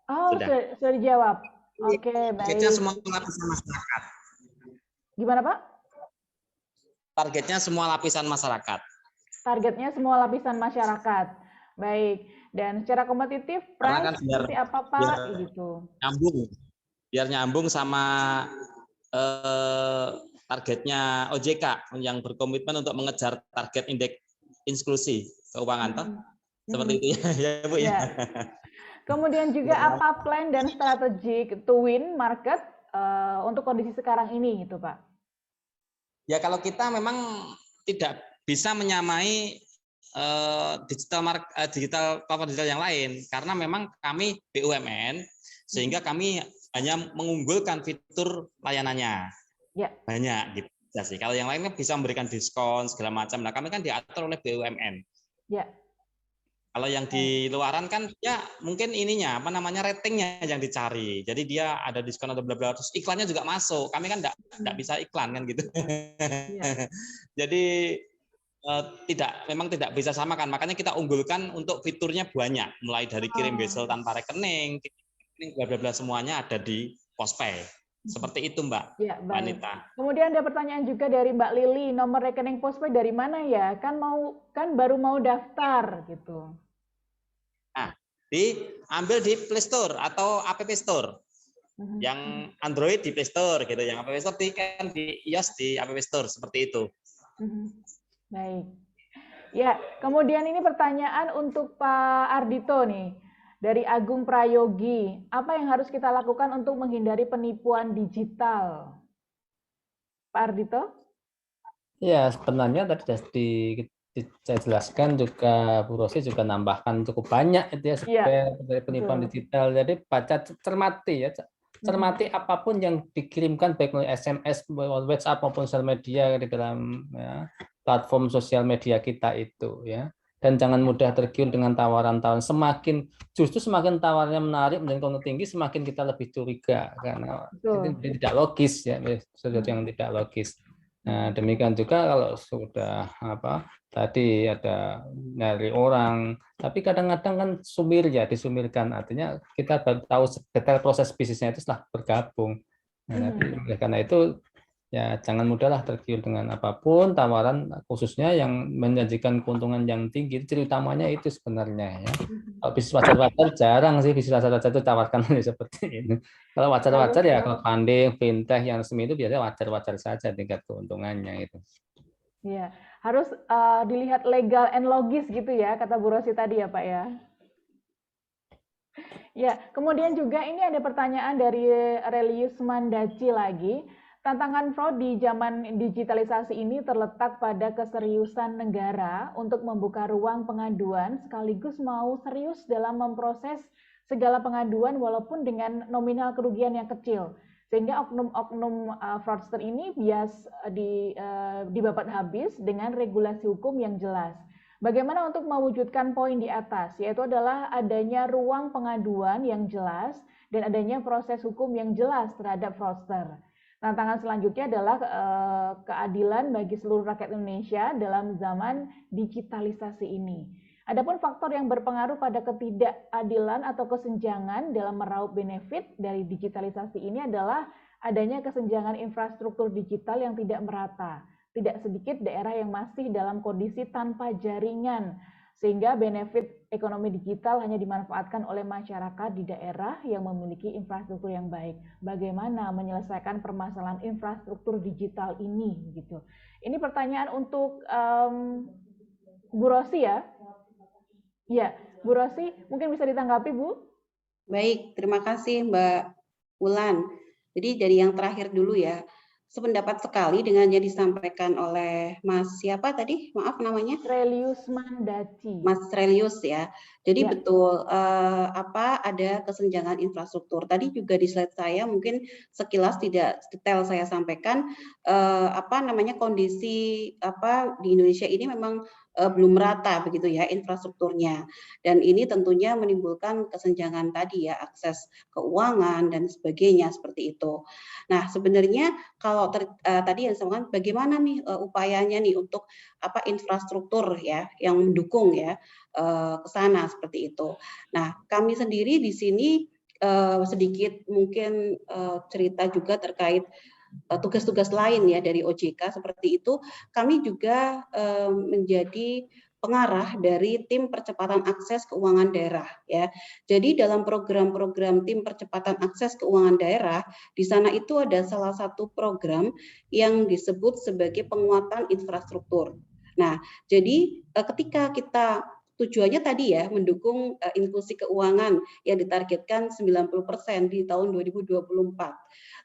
Speaker 1: Oh, sudah dijawab. Oke, baik.
Speaker 2: Targetnya semua lapisan masyarakat.
Speaker 1: Gimana, Pak?
Speaker 2: Targetnya semua lapisan masyarakat.
Speaker 1: Targetnya semua lapisan masyarakat. Baik. Dan secara kompetitif, price seperti apa, Pak? Gitu.
Speaker 2: Biar nyambung sama targetnya OJK yang berkomitmen untuk mengejar target indeks inklusi keuangan, toh? Seperti itu ya, Bu ya.
Speaker 1: Kemudian juga apa plan dan strategi to win market untuk kondisi sekarang ini, gitu, Pak?
Speaker 2: Ya, kalau kita memang tidak bisa menyamai digital platform digital yang lain, karena memang kami BUMN, sehingga kami hanya mengunggulkan fitur layanannya. Ya. Banyak gitu sih. Kalau yang lainnya bisa memberikan diskon segala macam. Nah, kami kan diatur oleh BUMN. Ya. Kalau yang di luaran kan ya mungkin ininya ratingnya yang dicari. Jadi dia ada diskon atau bla bla, terus iklannya juga masuk. Kami kan enggak bisa iklan kan gitu. Ya. Jadi memang tidak bisa samakan. Makanya kita unggulkan untuk fiturnya banyak, mulai dari kirim besel tanpa rekening, bla bla bla, semuanya ada di Postpay. Seperti itu, Mbak. Ya, Anita.
Speaker 1: Kemudian ada pertanyaan juga dari Mbak Lili, nomor rekening Postpay dari mana ya? Kan baru mau daftar gitu.
Speaker 2: Nah, diambil di Play Store atau App Store. Yang Android di Play Store gitu, yang App Store di iOS di App Store, seperti itu.
Speaker 1: Baik. Ya, kemudian ini pertanyaan untuk Pak Ardito nih. Dari Agung Prayogi, apa yang harus kita lakukan untuk menghindari penipuan digital? Pak Ardito?
Speaker 3: Ya, sebenarnya tadi sudah saya jelaskan juga, Bu Rosi juga nambahkan cukup banyak itu ya, dari penipuan digital. Jadi baca cermati ya, cermati apapun yang dikirimkan baik melalui SMS, WhatsApp maupun sosial media di dalam ya, platform sosial media kita itu ya. Dan jangan mudah tergiur dengan tawaran-tawaran. Justru semakin tawarannya menarik dan keuntungan tinggi, semakin kita lebih curiga karena itu tidak logis ya, sesuatu yang tidak logis. Nah, demikian juga kalau sudah tadi ada dari orang, tapi kadang-kadang kan disumirkan, artinya kita baru tahu detail proses bisnisnya itu setelah bergabung. Nah, karena itu ya jangan mudahlah tergiur dengan apapun tawaran, khususnya yang menjanjikan keuntungan yang tinggi. Ciri utamanya itu sebenarnya ya. Kalau bisnis wajar-wajar jarang sih bisnis wajar-wajar itu tawarkan seperti ini. Kalau wajar-wajar ya crowdfunding, fintech yang resmi itu biasanya wajar-wajar saja tingkat keuntungannya itu.
Speaker 1: Iya, harus dilihat legal and logis gitu ya, kata Bu Rosi tadi ya Pak ya. Ya, kemudian juga ini ada pertanyaan dari Relius Mandaci lagi. Tantangan fraud di zaman digitalisasi ini terletak pada keseriusan negara untuk membuka ruang pengaduan sekaligus mau serius dalam memproses segala pengaduan walaupun dengan nominal kerugian yang kecil. Sehingga oknum-oknum fraudster ini bias dibabat habis dengan regulasi hukum yang jelas. Bagaimana untuk mewujudkan poin di atas, yaitu adalah adanya ruang pengaduan yang jelas dan adanya proses hukum yang jelas terhadap fraudster. Tantangan selanjutnya adalah keadilan bagi seluruh rakyat Indonesia dalam zaman digitalisasi ini. Adapun faktor yang berpengaruh pada ketidakadilan atau kesenjangan dalam meraup benefit dari digitalisasi ini adalah adanya kesenjangan infrastruktur digital yang tidak merata. Tidak sedikit daerah yang masih dalam kondisi tanpa jaringan, sehingga benefit ekonomi digital hanya dimanfaatkan oleh masyarakat di daerah yang memiliki infrastruktur yang baik. Bagaimana menyelesaikan permasalahan infrastruktur digital ini? Gitu. Ini pertanyaan untuk Bu Rosi ya. Ya, Bu Rosi, mungkin bisa ditanggapi, Bu?
Speaker 4: Baik, terima kasih Mbak Ulan. Jadi dari yang terakhir dulu ya. Sependapat sekali dengan yang disampaikan oleh Mas siapa tadi? Maaf namanya?
Speaker 1: Relius Mandaci.
Speaker 4: Mas Relius ya. Jadi betul ada kesenjangan infrastruktur. Tadi juga di slide saya mungkin sekilas tidak detail saya sampaikan kondisi di Indonesia ini memang belum merata begitu ya infrastrukturnya, dan ini tentunya menimbulkan kesenjangan tadi ya, akses keuangan dan sebagainya seperti itu. Nah sebenarnya kalau tadi yang disampaikan bagaimana nih upayanya nih untuk infrastruktur ya yang mendukung ya ke sana seperti itu. Nah kami sendiri di sini sedikit mungkin cerita juga terkait tugas-tugas lain ya dari OJK seperti itu. Kami juga menjadi pengarah dari tim percepatan akses keuangan daerah ya. Jadi dalam program-program tim percepatan akses keuangan daerah di sana itu ada salah satu program yang disebut sebagai penguatan infrastruktur. Nah, jadi ketika kita tujuannya tadi ya mendukung inklusi keuangan yang ditargetkan 90% di tahun 2024.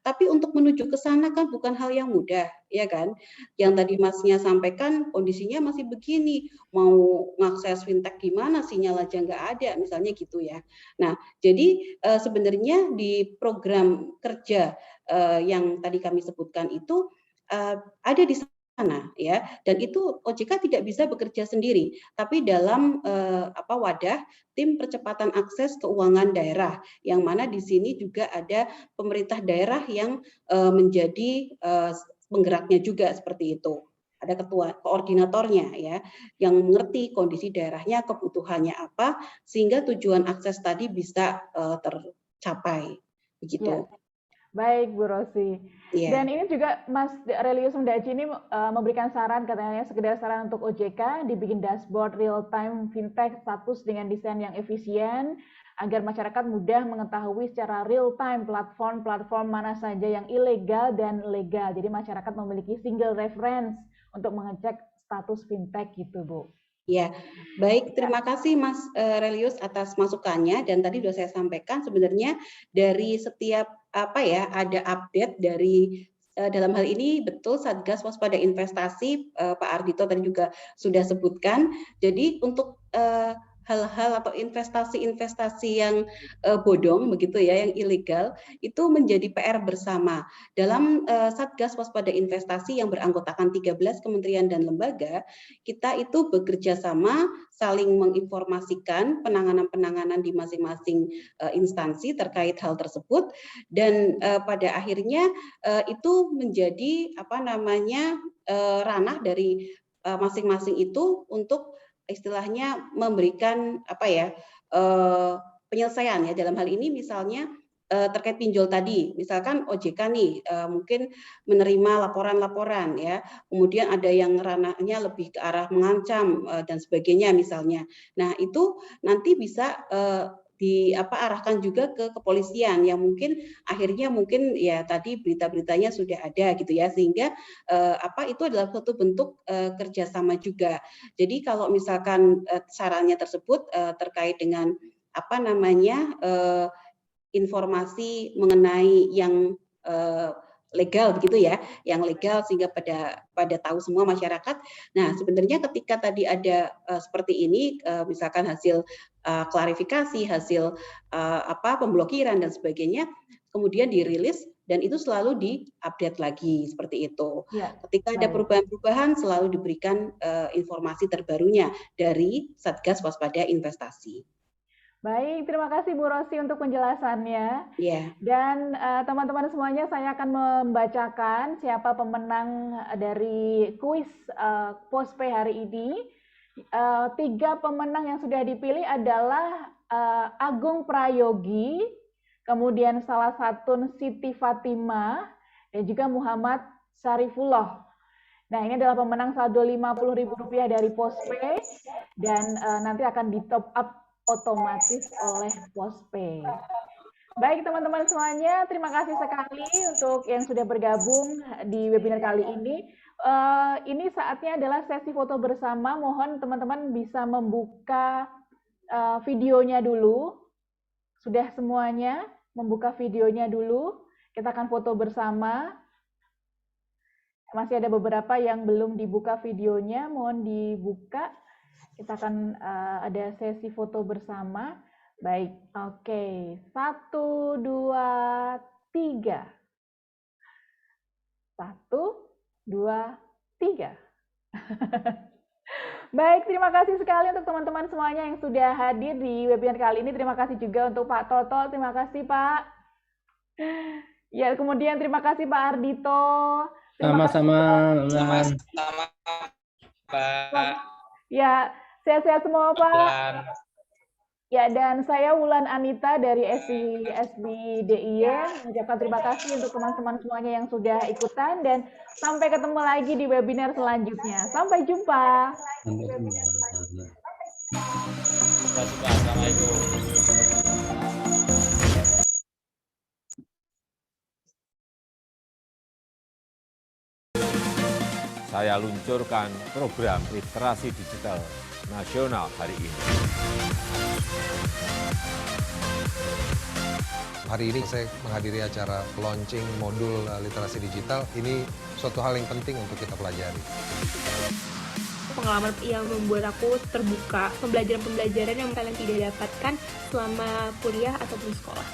Speaker 4: Tapi untuk menuju ke sana kan bukan hal yang mudah, ya kan? Yang tadi Masnya sampaikan kondisinya masih begini, mau ngakses fintech gimana, sinyal aja nggak ada, misalnya gitu ya. Nah, jadi sebenarnya di program kerja yang tadi kami sebutkan itu ada di sana ya, dan itu OJK tidak bisa bekerja sendiri, tapi dalam wadah tim percepatan akses keuangan daerah, yang mana di sini juga ada pemerintah daerah yang menjadi penggeraknya juga seperti itu. Ada ketua koordinatornya ya, yang mengerti kondisi daerahnya, kebutuhannya apa, sehingga tujuan akses tadi bisa tercapai begitu.
Speaker 1: Ya. Baik, Bu Rosi. Yeah. Dan ini juga Mas Relius Mandaci ini memberikan saran, katanya sekedar saran untuk OJK, dibikin dashboard real-time fintech status dengan desain yang efisien, agar masyarakat mudah mengetahui secara real-time platform-platform mana saja yang ilegal dan legal. Jadi masyarakat memiliki single reference untuk mengecek status fintech gitu, Bu.
Speaker 4: Ya, baik. Terima kasih Mas Relius atas masukannya, dan tadi sudah saya sampaikan sebenarnya dari setiap ada update dari dalam hal ini betul Satgas Waspada Investasi Pak Ardhito tadi juga sudah sebutkan. Jadi untuk hal-hal atau investasi-investasi yang bodong begitu ya, yang ilegal, itu menjadi PR bersama. Dalam Satgas Waspada Investasi yang beranggotakan 13 kementerian dan lembaga, kita itu bekerja sama saling menginformasikan penanganan-penanganan di masing-masing instansi terkait hal tersebut, dan pada akhirnya itu menjadi ranah dari masing-masing itu untuk istilahnya memberikan penyelesaian ya, dalam hal ini misalnya terkait pinjol tadi, misalkan OJK nih mungkin menerima laporan-laporan ya, kemudian ada yang ranahnya lebih ke arah mengancam dan sebagainya misalnya. Nah itu nanti bisa arahkan juga ke kepolisian yang mungkin akhirnya ya tadi berita-beritanya sudah ada gitu ya, sehingga itu adalah suatu bentuk kerjasama juga. Jadi kalau misalkan sarannya tersebut terkait dengan informasi mengenai yang legal begitu ya, yang legal sehingga pada tahu semua masyarakat. Nah, sebenarnya ketika tadi ada seperti ini, misalkan hasil klarifikasi, hasil pemblokiran dan sebagainya, kemudian dirilis dan itu selalu diupdate lagi seperti itu. Ya, ketika ada perubahan-perubahan selalu diberikan informasi terbarunya dari Satgas Waspada Investasi.
Speaker 1: Baik, terima kasih Bu Rosi untuk penjelasannya.
Speaker 4: Yeah.
Speaker 1: Dan teman-teman semuanya, saya akan membacakan siapa pemenang dari kuis Postpay hari ini. 3 pemenang yang sudah dipilih adalah Agung Prayogi, kemudian salah satu Siti Fatimah, dan juga Muhammad Sarifullah. Nah, ini adalah pemenang saldo Rp50.000 dari Postpay, dan nanti akan di top up otomatis oleh Postpay. Baik teman-teman semuanya, terima kasih sekali untuk yang sudah bergabung di webinar kali ini. Ini saatnya adalah sesi foto bersama. Mohon teman-teman bisa membuka videonya dulu. Sudah semuanya membuka videonya dulu. Kita akan foto bersama. Masih ada beberapa yang belum dibuka videonya, mohon dibuka. Kita akan ada sesi foto bersama. Baik, oke. 1, 2, 3. 1, 2, 3. Baik, terima kasih sekali untuk teman-teman semuanya yang sudah hadir di webinar kali ini. Terima kasih juga untuk Pak Toto. Terima kasih, Pak. Ya, kemudian terima kasih Pak Ardito.
Speaker 3: Sama-sama.
Speaker 2: Sama-sama, Pak.
Speaker 1: Ya, sehat-sehat semua, Pak. Ya, dan saya Wulan Anita dari SBDIY mengucapkan terima kasih untuk teman-teman semuanya yang sudah ikutan, dan sampai ketemu lagi di webinar selanjutnya. Sampai jumpa.
Speaker 2: Terima kasih, Pak. Assalamualaikum.
Speaker 6: Saya luncurkan program literasi digital nasional hari ini.
Speaker 7: Hari ini saya menghadiri acara launching modul literasi digital. Ini suatu hal yang penting untuk kita pelajari.
Speaker 8: Pengalaman yang membuat aku terbuka, pembelajaran-pembelajaran yang kalian tidak dapatkan selama kuliah ataupun sekolah.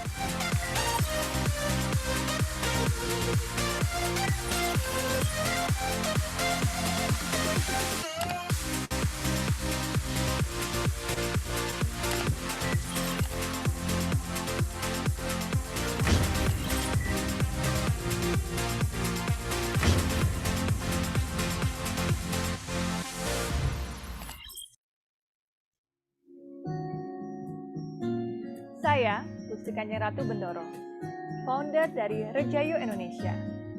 Speaker 9: Saya, Pustikanya Ratu Bendoro, founder dari Rejayo Indonesia,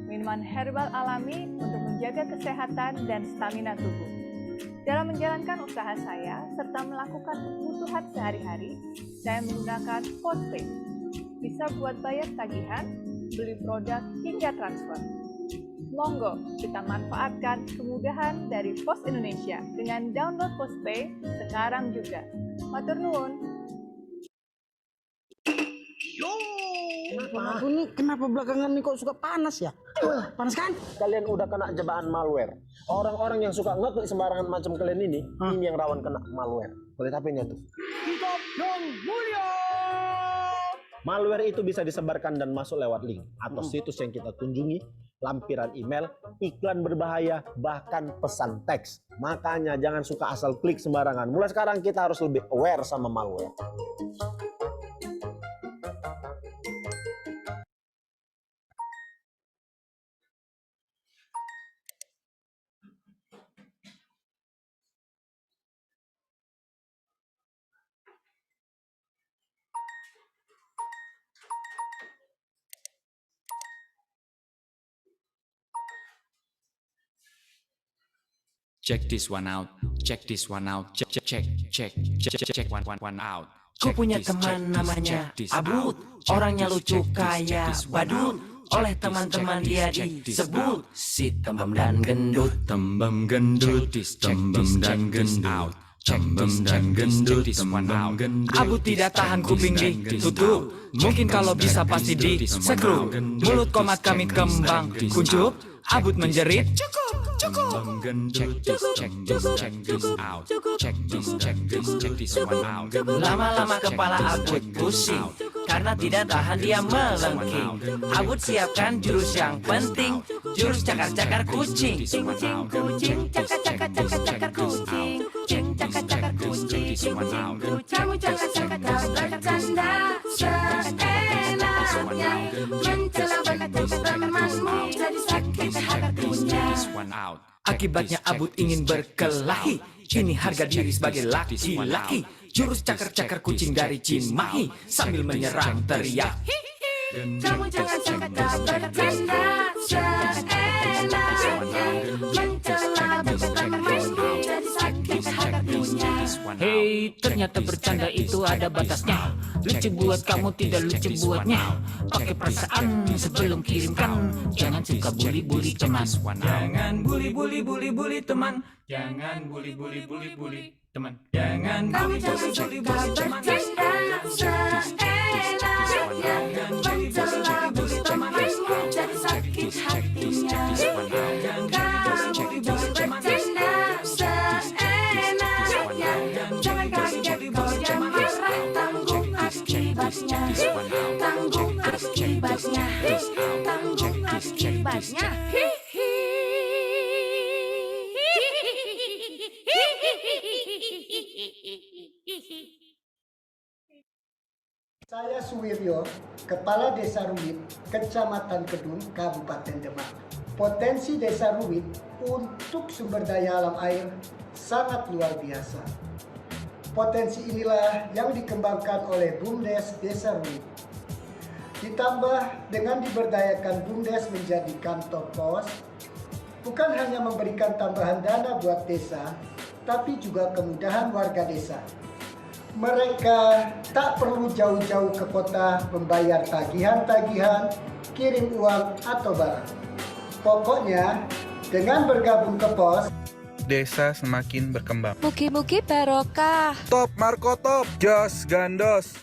Speaker 9: minuman herbal alami untuk menjaga kesehatan dan stamina tubuh. Dalam menjalankan usaha saya, serta melakukan kebutuhan sehari-hari, saya menggunakan Postpay. Bisa buat bayar tagihan, beli produk, hingga transfer. Monggo, kita manfaatkan kemudahan dari Pos Indonesia dengan download Postpay sekarang juga. Matur nuwun.
Speaker 10: Aku nih kenapa belakangan nih kok suka panas ya? Panas kan?
Speaker 11: Kalian udah kena jebakan malware. Orang-orang yang suka ngeklik sembarangan macam kalian ini yang rawan kena malware. Boleh HP-nya tuh.
Speaker 10: Hidup yang mulia.
Speaker 11: Malware itu bisa disebarkan dan masuk lewat link atau situs yang kita kunjungi, lampiran email, iklan berbahaya, bahkan pesan teks. Makanya jangan suka asal klik sembarangan. Mulai sekarang kita harus lebih aware sama malware.
Speaker 12: Check this one out, check this one out, check one out.
Speaker 13: Ku punya teman namanya Abud, orangnya lucu kayak badut. Oleh teman-teman dia disebut si tembem dan gendut.
Speaker 12: Tembem gendut, tembem dan gendut. Tembem dan gendut, tembem gendut.
Speaker 13: Abud tidak tahan kuping ditutup. Mungkin kalau bisa pasti disekrup. Mulut komat kami kembang kuncup. Abud menjerit.
Speaker 12: Tembem gendut, check this out. Check this one out.
Speaker 13: Lama-lama kepala Abud pusing karena tidak tahan dia melengking. Abud siapkan jurus yang penting, jurus cakar-cakar kucing.
Speaker 12: Kucing, kucing, cakar-cakar kucing. Kucing, cakar-cakar kucing.
Speaker 14: Kamu cakar-cakar canda seenaknya, mencela bakat temanmu jadi sakit hatinya.
Speaker 13: Akibatnya Abud ingin berkelahi. Ini harga diri sebagai laki-laki. Jurus cakar-cakar kucing dari Cimahi sambil menyerang teriak.
Speaker 14: Kamu cakar-cakar canda seenaknya, mencela bakat temanmu jadi sakit hatinya.
Speaker 13: Hei, ternyata bercanda itu ada batasnya. Lucu buat kamu, tidak lucu buatnya. Pakai perasaan sebelum kirimkan. Jangan suka bully-bully teman.
Speaker 12: Jangan bully teman. Jangan bully teman. Jangan
Speaker 14: Kamu cakar-cakar bercanda seenaknya, mencela bakat temanmu jadi sakit hatinya. Kamu bercanda seenaknya, jangan kaget kalau dia marah. Tanggung akibatnya, tanggung akibatnya, tanggung akibatnya.
Speaker 15: Saya Suwiryo, Kepala Desa Ruwit, Kecamatan Kedung, Kabupaten Demak. Potensi Desa Ruwit untuk sumber daya alam air sangat luar biasa. Potensi inilah yang dikembangkan oleh BUMDes Desa Ruwit. Ditambah dengan diberdayakan BUMDes menjadi kantor pos, bukan hanya memberikan tambahan dana buat desa, tapi juga kemudahan warga desa. Mereka tak perlu jauh-jauh ke kota membayar tagihan-tagihan, kirim uang atau barang. Pokoknya, dengan bergabung ke pos,
Speaker 16: desa semakin berkembang.
Speaker 17: Mugi-mugi barokah.
Speaker 16: Top Marco Top, Jos Gandos.